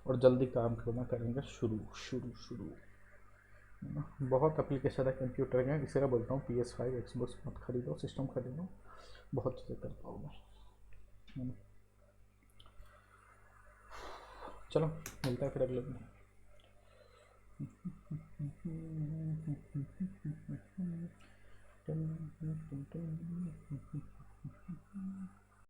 और जल्दी काम करना करेंगे शुरू शुरू शुरू। बहुत एप्लीकेशन है कंप्यूटर के, इसलिए बोलता हूँ PS5 Xbox मत खरीदो, सिस्टम खरीदो, बहुत चीज़ें कर पाओगे। चलो मिलता है फिर अगले दिन।